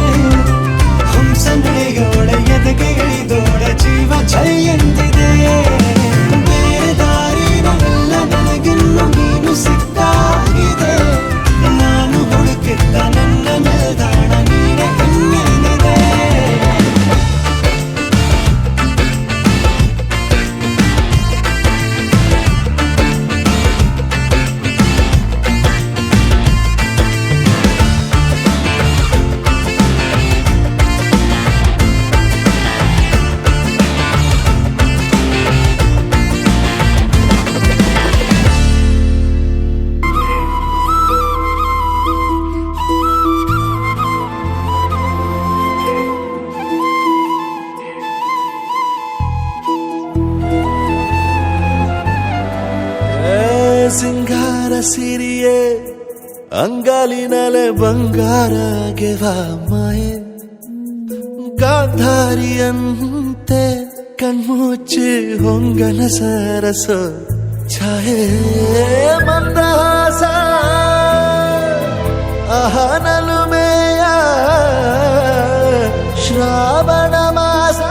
ಹಂಸ ನಡೆಯೋಳ ಎದೆಗೆ ಇಳಿದೋಳ ಜೀವ ಛೈ ಎಂದಿದೆ. ಬೇರೆ ದಾರಿನಲ್ಲ ನನಗಿನ್ನು ನೀನು ಸಿಕ್ಕಾಗಿದೆ. ನಾನು ಹುಡುಕಿದ್ದ ನನ್ನ ನಿಲ್ದಾಣ ನೀನೆ ಇನ್ನೇನಿದೆ. ಸಿಂಗಾರ ಸಿರಿಯೇ ಅಂಗಾಲಿನಲೆ ಬಂಗಾರ ಗೆವ ಮಾಯೆ. ಗಾಂಧಾರಿಯಂತೆ ಕಣ್ಮುಚ್ಚಿ ಹೊಂಗನ ಸರಸ ಛಾಯೆ. ಮಂದಹಾಸ ಅಹನಲುಮೆಯ ಶ್ರಾವಣ ಮಾಸ.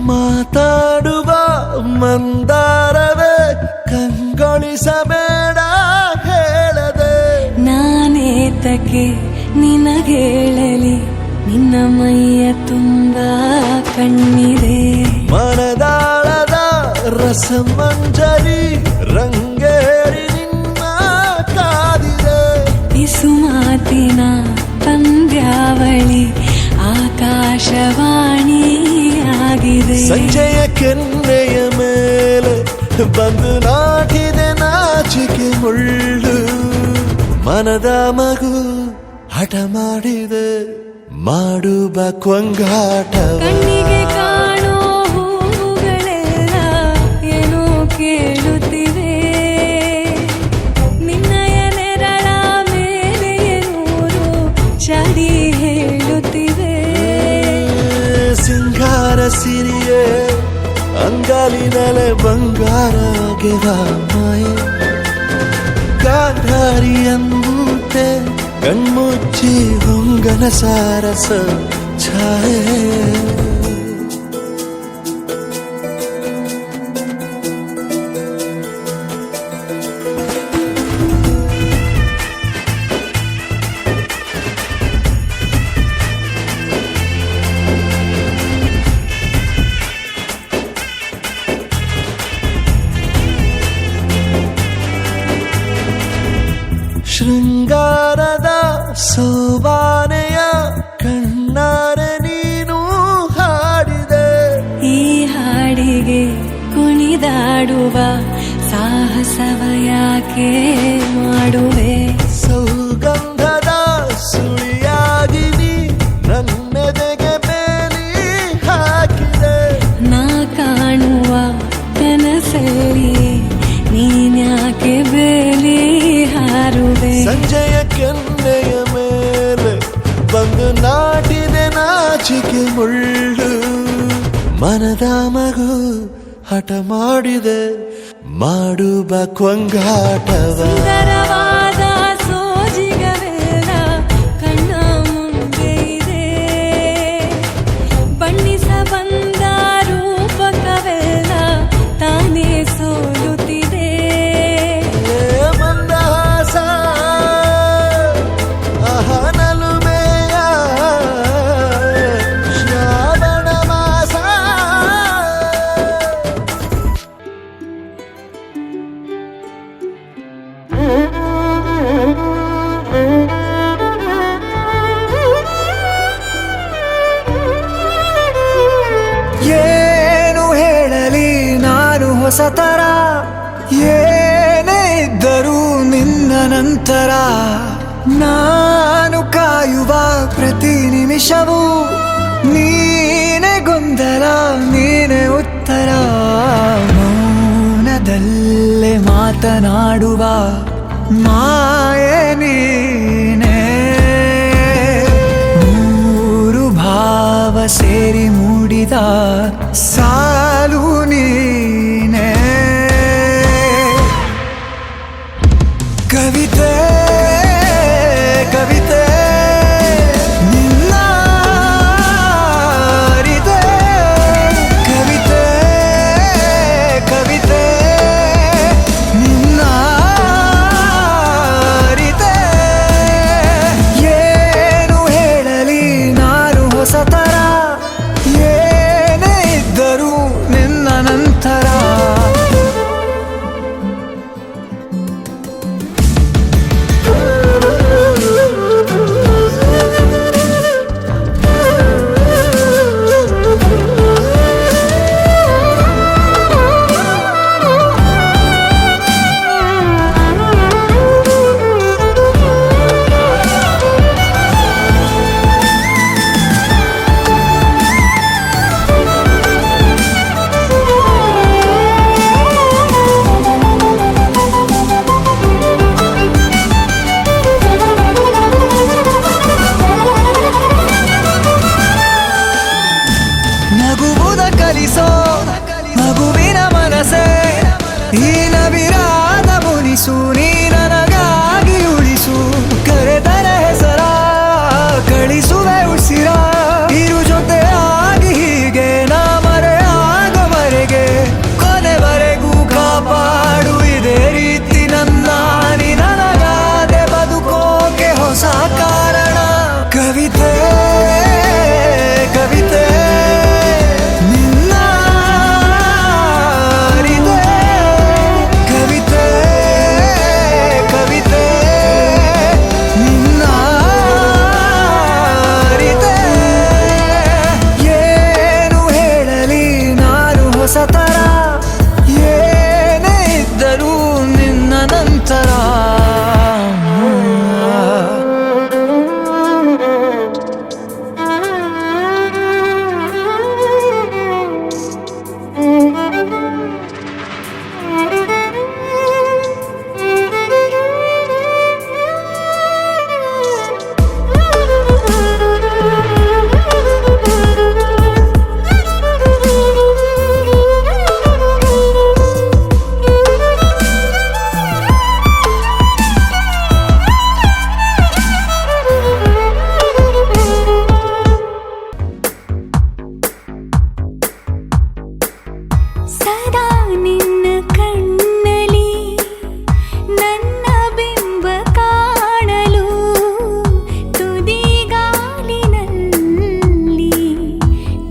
ಮಾತಾಡುವ ಮಂದಾರವೇ ಕಂಗೊಳಿಸಬೇಡ ಹೇಳದೆ. ನಾನೇತಕ್ಕೆ ನಿನಗೇಳಲಿ ನಿನ್ನ ಮೈಯ ತುಂಬ ಕಣ್ಣಿದೆ. ಮನದಾಳದ ರಸಮಂಜರಿ ರಂಗೇರಿ ನಿನ್ನ ಕಾದಿದೆ. ಬಿಸು ಮಾತಿನ ಪಂದ್ಯಾವಳಿ ಆಕಾಶವಾಣಿಯಾಗಿದೆ. ಸಂಜೆಯ ಕೆನ್ನೆಯ ಮೇಲೆ ಬಂದು ನಾಟಿದೆ ನಾಚಿಕೆ ಮುಳ್ಳು. ಮನದ ಮಗು ಹಠ ಮಾಡಿದೆ ಮಾಡುವ ಕೊಂಗಾಟವ. ಕಣ್ಣಿಗೆ ಕಾಣೋ ಹೂಗಳೆಲ್ಲ ಏನೋ ಕೇಳುತ್ತಿವೆ. ನಿನ್ನಯ ನೆರಳ ಮೇಲೆ ನೂರು ಚಡಿ ಹೇಳುತ್ತಿವೆ. ಸಿಂಗಾರ ಸಿರಿಯೇ ಅಂಗ ಕಡಲಿನಲೆ ಬಂಗಾರಗೆವ ಮಾಯೆ ಗಾಂಧಾರಿಯಂತೆ ಕಣ್ಮುಚ್ಚಿ ಹೊಂಗನ ಸಾರಸ ಛಾಯೆ ಶೃಂಗಾರದ ಸೋಬಾನೆಯ ಕಣ್ಣಾರೆ ನೀನು ಹಾಡಿದೆ ಈ ಹಾಡಿಗೆ ಕುಣಿದಾಡುವ ಸಾಹಸವ ಯಾಕೆ ಮಾಡುವೆ ಸೌಗಂಧದ ಸುಳಿಯಾಗಿ ನೀ ನನ್ನೆದೆಗೆ ಬೇಲಿ ಹಾಕಿದೆ ನಾ ಕಾಣುವ ಕನಸಲ್ಲಿ ನೀನ್ಯಾಕೆ ಬೇಲಿ ಹಾರುವೆ ಸಂಜೆಯ ಕೆನ್ನೆಯ ಮೇಲೆ ಬಂದು ನಾಟಿದೆ ನಾಚಿಕೆ ಮುಳ್ಳು ಮನದ ಮಗು ಹಠ ಮಾಡಿದೆ ಮಾಡುವ ಕೊಂಗಾಟವ ಸುಂದರವಾದ ಸೋಜಿಗವೆಲ್ಲ ಕಣ್ಣ ಮುಂದೆ ಇದೆ ಬಣ್ಣಿಸ ಬಂದ ರೂಪಕವೆಲ್ಲ ತಾನೇ ಸೋಲುತ್ತಿದೆ ಮಂದಹಾಸ ಅಹನಲುಮೆಯ ಶ್ರಾವಣ ಮಾಸ ಏನು ಹೇಳಲಿ ನಾನು ಹೊಸತರ ಏನೇ ಇದ್ದರೂ ನಿನ್ನ ನಂತರ ನಾನು ಕಾಯುವ ಪ್ರತಿ ನಿಮಿಷವೂ ನೀನೆ ಗೊಂದಲ ನೀನೆ ಉತ್ತರ ಮೌನದಲ್ಲೇ ಮಾತನಾಡುವ ಮಾಯೆ ನೀನೆ ಮೂರು ಭಾವ ಸೇರಿ ಮೂಡಿದ ಸಾಲು ನೀನೆ ಕವಿತೆ ಕವಿತೆ ನಿನ್ನ ಅರಿತೆ ಕವಿತೆ ಕವಿತೆ ನಿನ್ನ ಅರಿತೆ ಏನು ಹೇಳಲಿ ನಾನು ಹೊಸತರ ಏನೇ ಇದ್ದರೂ ನಿನ್ನ ನಂತರ ನಗುವುದ ಕಲಿಸೋ ಮಗುವಿನ ಮನಸೆ ಈ ನವಿರಾದ ಮುನಿಸು ನೀ ನನಗಾಗಿ ಉಳಿಸು ಕರೆದರೆ ಹೆಸರ ಕಳಿಸುವೆ ಉಸಿರ ಇರು ಜೊತೆಯಾಗಿ ಹೀಗೆ ನಾ ಮರೆಯಾಗವರೆಗೆ ಕೊನೆವರೆಗೂ ಕಾಪಾಡು ಇದೇ ರೀತಿ ನನ್ನ ನೀ ನನಗಾದೆ ಬದುಕೋಕೆ ಹೊಸ ಕಾರಣ ಕವಿತೆ ಕವಿತೆ ನಿನ್ನ ಅರಿತೆ ಕವಿತೆ ಸದಾ ನಿನ್ನ ಕಣ್ಣಲಿ ನನ್ನ ಬಿಂಬ ಕಾಣಲು ತುದಿಗಾಲಿನಲ್ಲಿ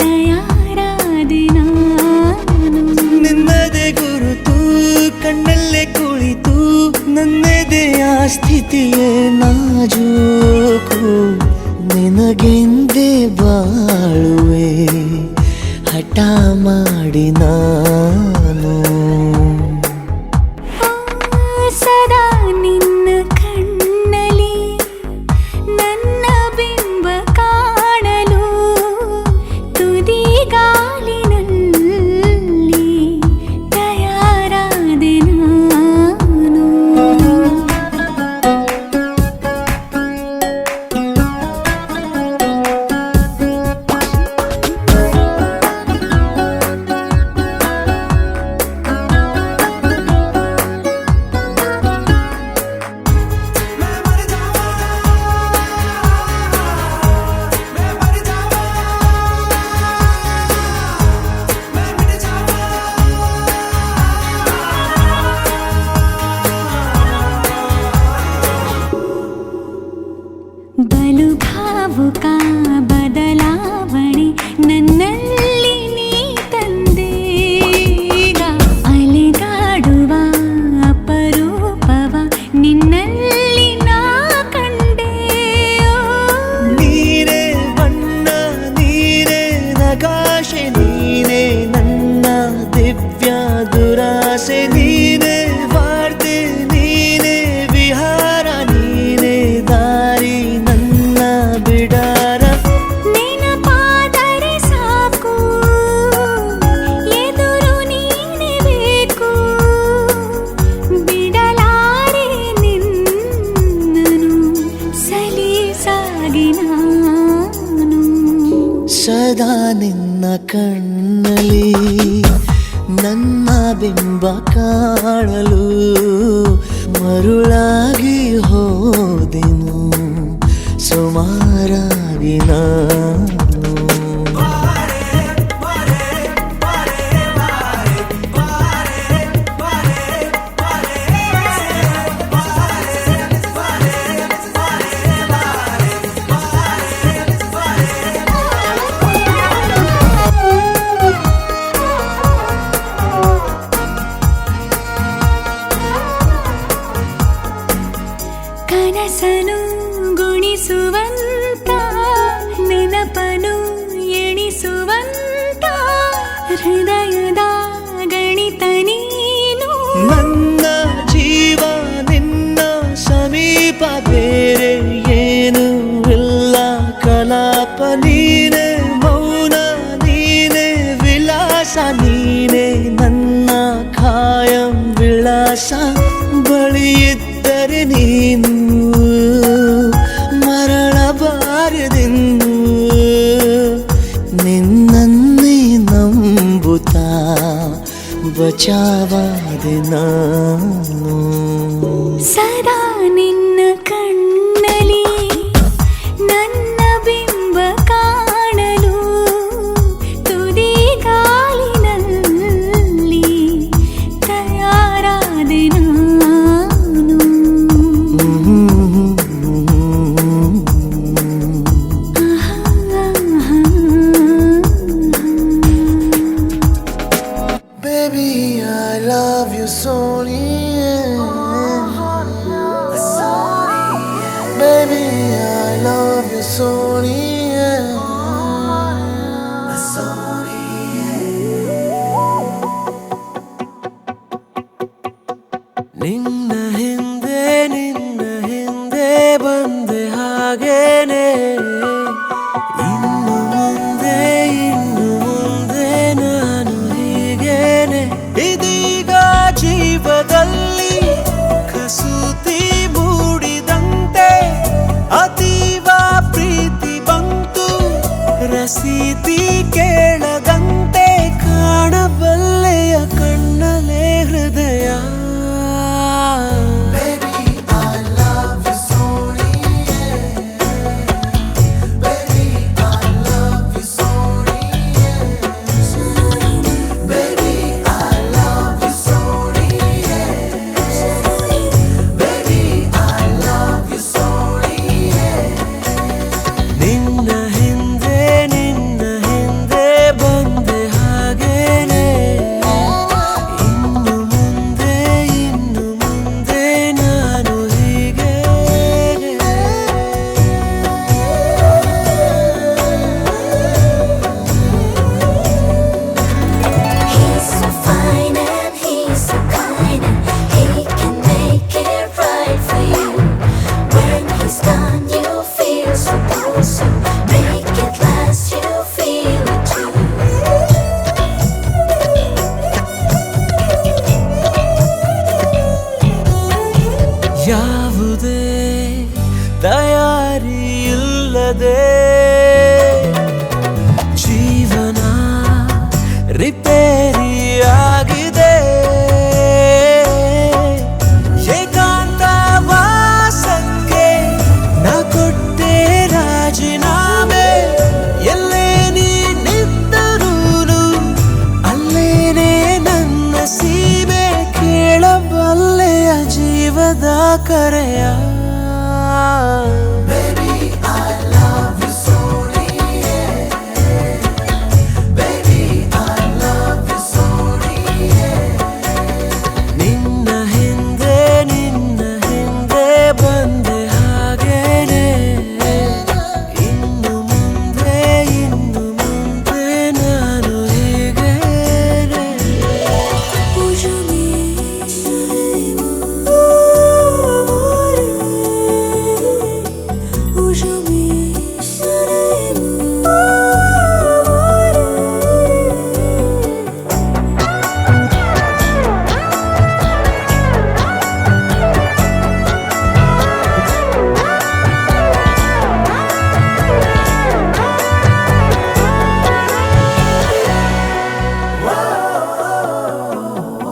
ತಯಾರಾದೆ ನಾನು. ನಿನ್ನದೇ ಗುರುತು ಕಣ್ಣಲ್ಲೇ ಕುಳಿತು ನನ್ನದೆಯ ಸ್ಥಿತಿಯೇ ನಾಜೂಕು ನಿನಗೆಂದೇ ಬಾಳುವೆ ಹಠ ಮಾಡಿ ನಾನು. ಸದಾ ನಿನ್ನ ಕಣ್ಣಲಿ ನನ್ನ ಬಿಂಬ ಕಾಣಲು ತುದಿಗಾಲಿನಲ್ಲಿ ತಯಾರಾದೆ ನಾನು. ಬಲು ಭಾವುಕ ಬದಲಾವಣೆ ನನ್ನಲ್ಲಿ ನೀ ತಂದೀಗ. ಅಲೆದಾಡುವ ಅಪರೂಪವ ನಿನ್ನಲ್ಲಿ ನಾ ಕಂಡೆ. ನೀನೇ ಬಣ್ಣ ನೀನೇ ನಗಾಶೆ ನೀನೇ ನನ್ನ ದಿವ್ಯ ದುರಾಸೆ ನೀನೇ ವಾರ್ತೆ ನೀನೇ ವಿಹಾರ ನೀನೇ ದಾರಿ ನನ್ನ ಬಿಡಾರ. ನೆನಪಾದರೆ ಸಾಕು ಎದುರು ನೀನೇ ಬೇಕು. ಬಿಡಲಾರೆ ನಿನ್ನನು ಸಲೀಸಾಗಿ ನಾನು. ಸದಾ ನಿನ್ನ ಕಣ್ಣಲಿ ನನ್ನ ಬಿಂಬ ಕಾಣಲು ಮರುಳಾಗಿ ಹೋದೆನು ಸುಮಾರಾಗಿ ನಾನು. ಕನಸನು ಗುಣಿಸುವಂತ ನೆನಪನು ಎಣಿಸುವಂತ ಹೃದಯದ ಗಣಿತ ನೀನು. ನನ್ನ ಜೀವ ನಿನ್ನ ಸಮೀಪ ಬೇರೆ ಏನು ಇಲ್ಲ ಕಲಾಪ ನೀನೆ ಮೌನ ನೀನೆ ವಿಲಾಸ ನೀನೆ ನನ್ನ ಖಾಯಂ ವಿಳಾಸ. ಬಳಿಯಿದ್ದರೆ ನೀನು ಮರಳಬಾರದೆಂದು ನಿನ್ನನ್ನೇ ನಂಬುತ್ತಾ ಬಚಾವಾದೆ ನಾನು. ಸದಾ ನಿನ್ನ ಕಣ್ಣಲಿ ನನ್ನ ಬಿಂಬ ಕಾಣಲು ತುದಿಗಾಲಿನಲ್ಲಿ ತಯಾರಾದೆ ನಾನು. Baby, I love you Sony. Baby, I love you Sony. ನಿನ್ನ ಹಿಂದೆ ಬಂದೆ ಹಾಗೇನೆ ಇನ್ನು ಮುಂದೆ ನಾನು ಹೀಗೇನೆ. ಇದೀಗ ಜೀವದಲ್ಲಿ ಕಸೂತಿ ಮೂಡಿದಂತೆ ಅತೀವ ಪ್ರೀತಿ ಬಂತು ರಸೀತಿ ಕೇಳದಂತೆ ಕಾಣಬಲ್ಲೆಯ ಕಣ್ಣಲೆ ಹೃದಯ. ಕರೆಯ ನಿನ್ನ ಹಿಂದೆ ಬಂದೆ ಹಾಗೇನೆ ಇನ್ನು ಮುಂದೆ ನಾನು ಹೀಗೇನೆ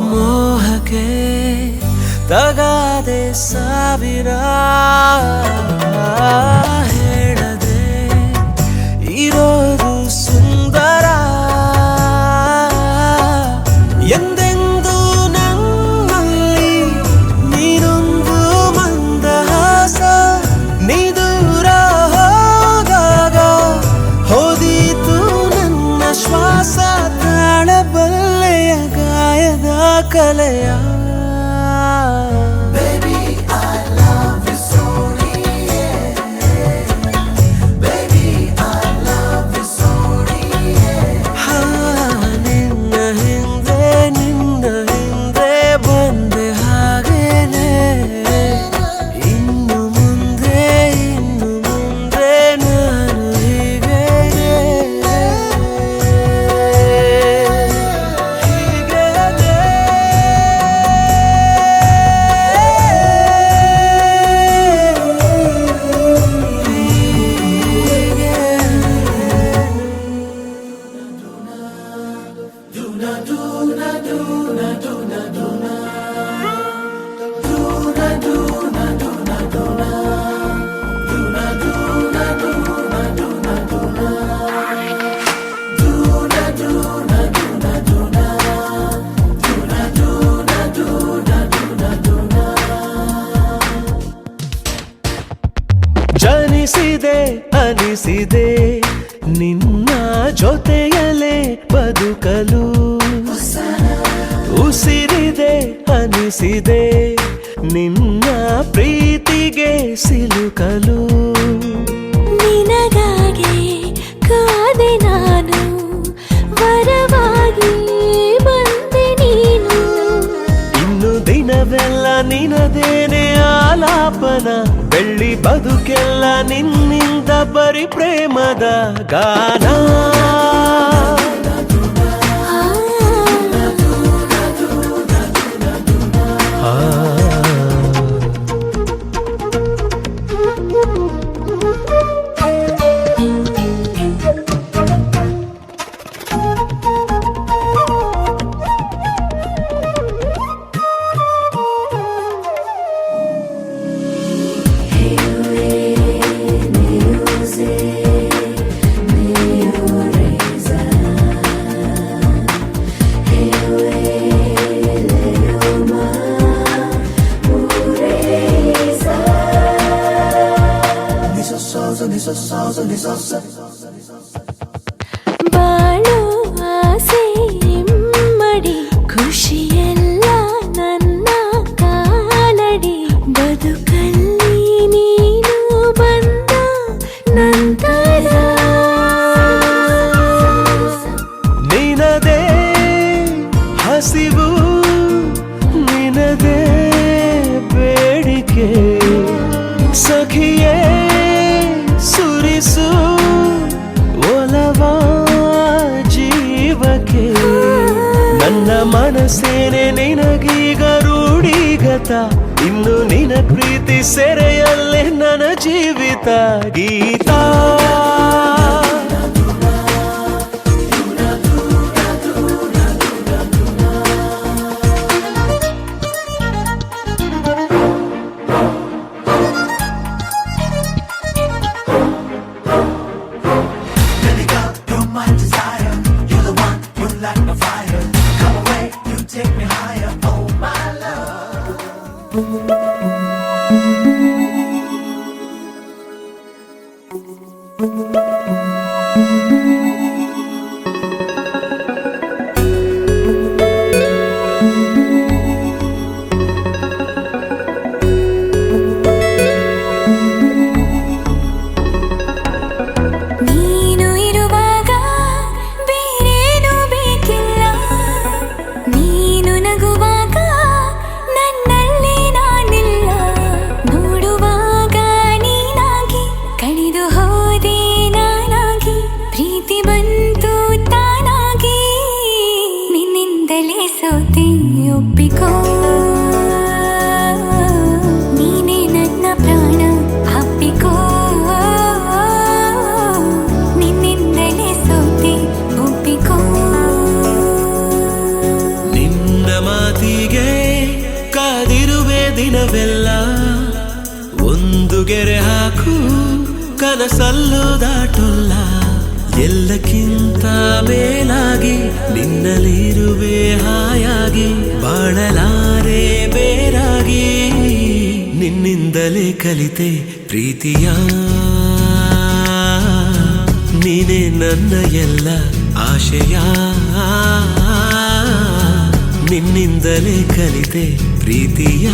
ಮೋಹಕ್ಕೆ ತಗಾದೆ ಸಾವಿರ ಹೇಳದೆ ಇರೋದು ಸುಂದರ ಎಂದೆಂದು ನನ್ನಲ್ಲಿ ನೀನೊಂದು ಮಂದಹಾಸ ನೀ ದೂರ ಹೋದಾಗ ಹೋದೀತು ನನ್ನ ಶ್ವಾಸ ತಾಳಬಲ್ಲೆಯ ಗಾಯದ ಕಲೆಯ ಹಾ, ನಿನ್ನ ಹಿಂದೆ ಬಂದೆ ಹಾಗೇನೆ ಇನ್ನು ಮುಂದೆ ನಾನು ಹೀಗೇನೆ ಜನಿಸಿದೆ ಅನಿಸಿದೆ ನಿನ್ನ ಜೊತೆಯಲೇ ಬದುಕಲು ಉಸಿರಿದೆ ಅನಿಸಿದೆ ನಿನ್ನ ಪ್ರೀತಿಗೆ ಸಿಲುಕಲು ನಿನಗಾಗಿ ಕಾದೆ ನಾನು ವರವಾಗಿ ಬಂದೆ ನೀನು ಇನ್ನು ದಿನವೆಲ್ಲ ನಿನದೇನೆ ಆಲಾಪನ ಬೆಳ್ಳಿ ಬದುಕೆಲ್ಲ ನಿನ್ನಿಂದ ಬರಿ ಪ್ರೇಮದ ಗಾನ ಬಾಳು ಆಸೆ ಇಮ್ಮಡಿ ಖುಷಿಯೆಲ್ಲ ನನ್ನ ಕಾಲಡಿ ಬದುಕಲ್ಲಿ ನೀನು ಬಂದ ನಂತರ ನಿನದೇ ಹಸಿವು ನಿನದೇ ಬೇಡಿಕೆ ಸಖಿಯೇ ಸುರಿಸು ಒಲವ ಜೀವಕ್ಕೆ ನನ್ನ ಮನಸ್ಸೇನೆ ನಿನಗೀಗ ರೂಢಿಗತ ಇನ್ನು ನಿನ ಪ್ರೀತಿ ಸೆರೆಯಲ್ಲೇ ನನ್ನ ಜೀವಿತ ಗೀತ ಕಲಿತೆ ಒಪ್ಪಿಕೋ ನೀನೇ ನನ್ನ ಪ್ರಾಣ ಅಪ್ಪಿಕೋ ನಿನ್ನಿಂದಲೇ ಸೋತೆ ಒಪ್ಪಿಕೋ ನಿನ್ನ ಮಾತಿಗೆ ಕಾದಿರುವೆ ದಿನವೆಲ್ಲ ಒಂದು ಗೆರೆ ಹಾಕು ಕನಸಲ್ಲೂ ದಾಟುಲ್ಲ ಎಲ್ಲಕ್ಕಿಂತ ಮೇಲಾಗಿ ನಿನ್ನಲ್ಲಿರುವೆ ಹಾಯಾಗಿ ಬಾಳಲಾರೆ ಬೇರಾಗಿ ನಿನ್ನಿಂದಲೇ ಕಲಿತೆ ಪ್ರೀತಿಯ ನೀನೇ ನನ್ನ ಎಲ್ಲ ಆಶಯ ನಿನ್ನಿಂದಲೇ ಕಲಿತೆ ಪ್ರೀತಿಯ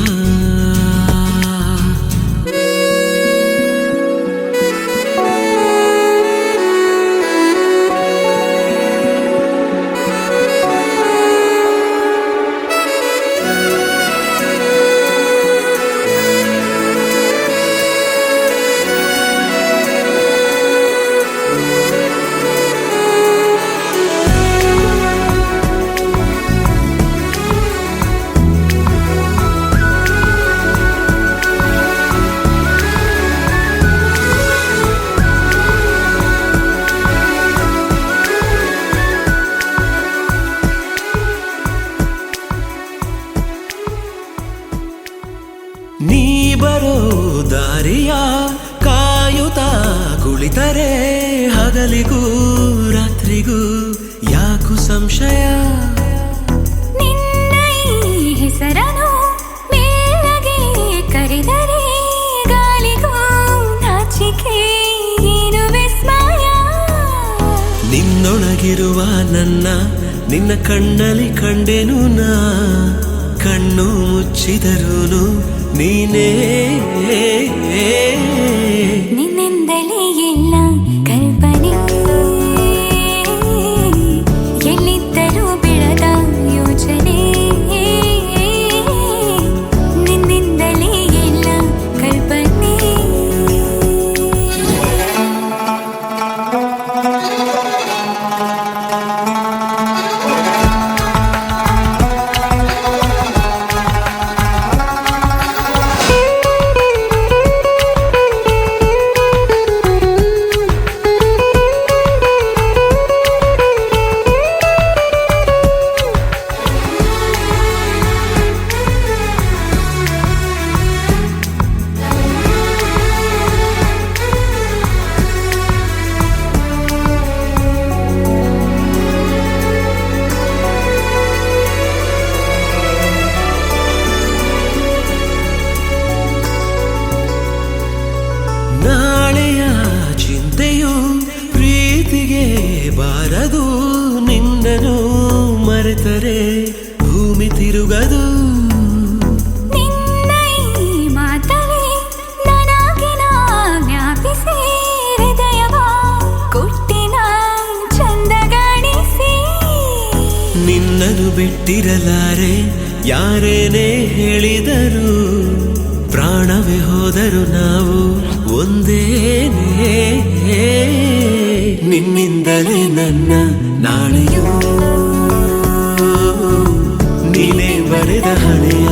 ನೀ ಬರೋ ದಾರಿಯ ಕಾಯುತ್ತಾ ಕುಳಿತರೆ ಹಗಲಿಗೂ ರಾತ್ರಿಗೂ ಯಾಕು ಸಂಶಯ ನಿನ್ನ ಈ ಹೆಸರನು ಮೇಲಗೆ ಕರೆದರೆ ಗಾಳಿಗೂ ನಾಚಿಕೆ ಏನು ವಿಸ್ಮಯ ನಿನ್ನೊಳಗಿರುವ ನನ್ನ ನಿನ್ನ ಕಣ್ಣಲ್ಲಿ ಕಂಡೆನು ನಾ ಕಣ್ಣು ಮುಚ್ಚಿದರೂನು ನೀನೇ ನಿನ್ನಿಂದಲೇ ಎಲ್ಲ ಕಲ್ಪನೆ ಎಲ್ಲಿದ್ದರೂ ಬೆಳೆದ ಯೋಚನೆ ನಿನ್ನಿಂದಲೇ ಎಲ್ಲ ಕಲ್ಪನೆ ನಾಳೆಯ ಚಿಂತೆಯು ಪ್ರೀತಿಗೆ ಬಾರದು ನಿನ್ನನು ಮರೆತರೆ ಭೂಮಿ ತಿರುಗದು ನಿನ್ನ ಈ ಮಾತವೇ ನನಗಿನ ಜ್ಞಾಪಿಸಿ ಹೃದಯವ ಕೊಟ್ಟಿನ ಚಂದಗಾಣಿಸಿ ನಿನ್ನನು ಬಿಟ್ಟಿರಲಾರೆ ಯಾರೇನೇ ಹೇಳಿದರು ಪ್ರಾಣವೇ ಹೋದರು ನಾವು ಒಂದೇನೇ ನಿನ್ನಿಂದಲೇ ನನ್ನ ನಾಳೆಯೂ ನೀನೇ ಬರೆದ ಹಣೆಯ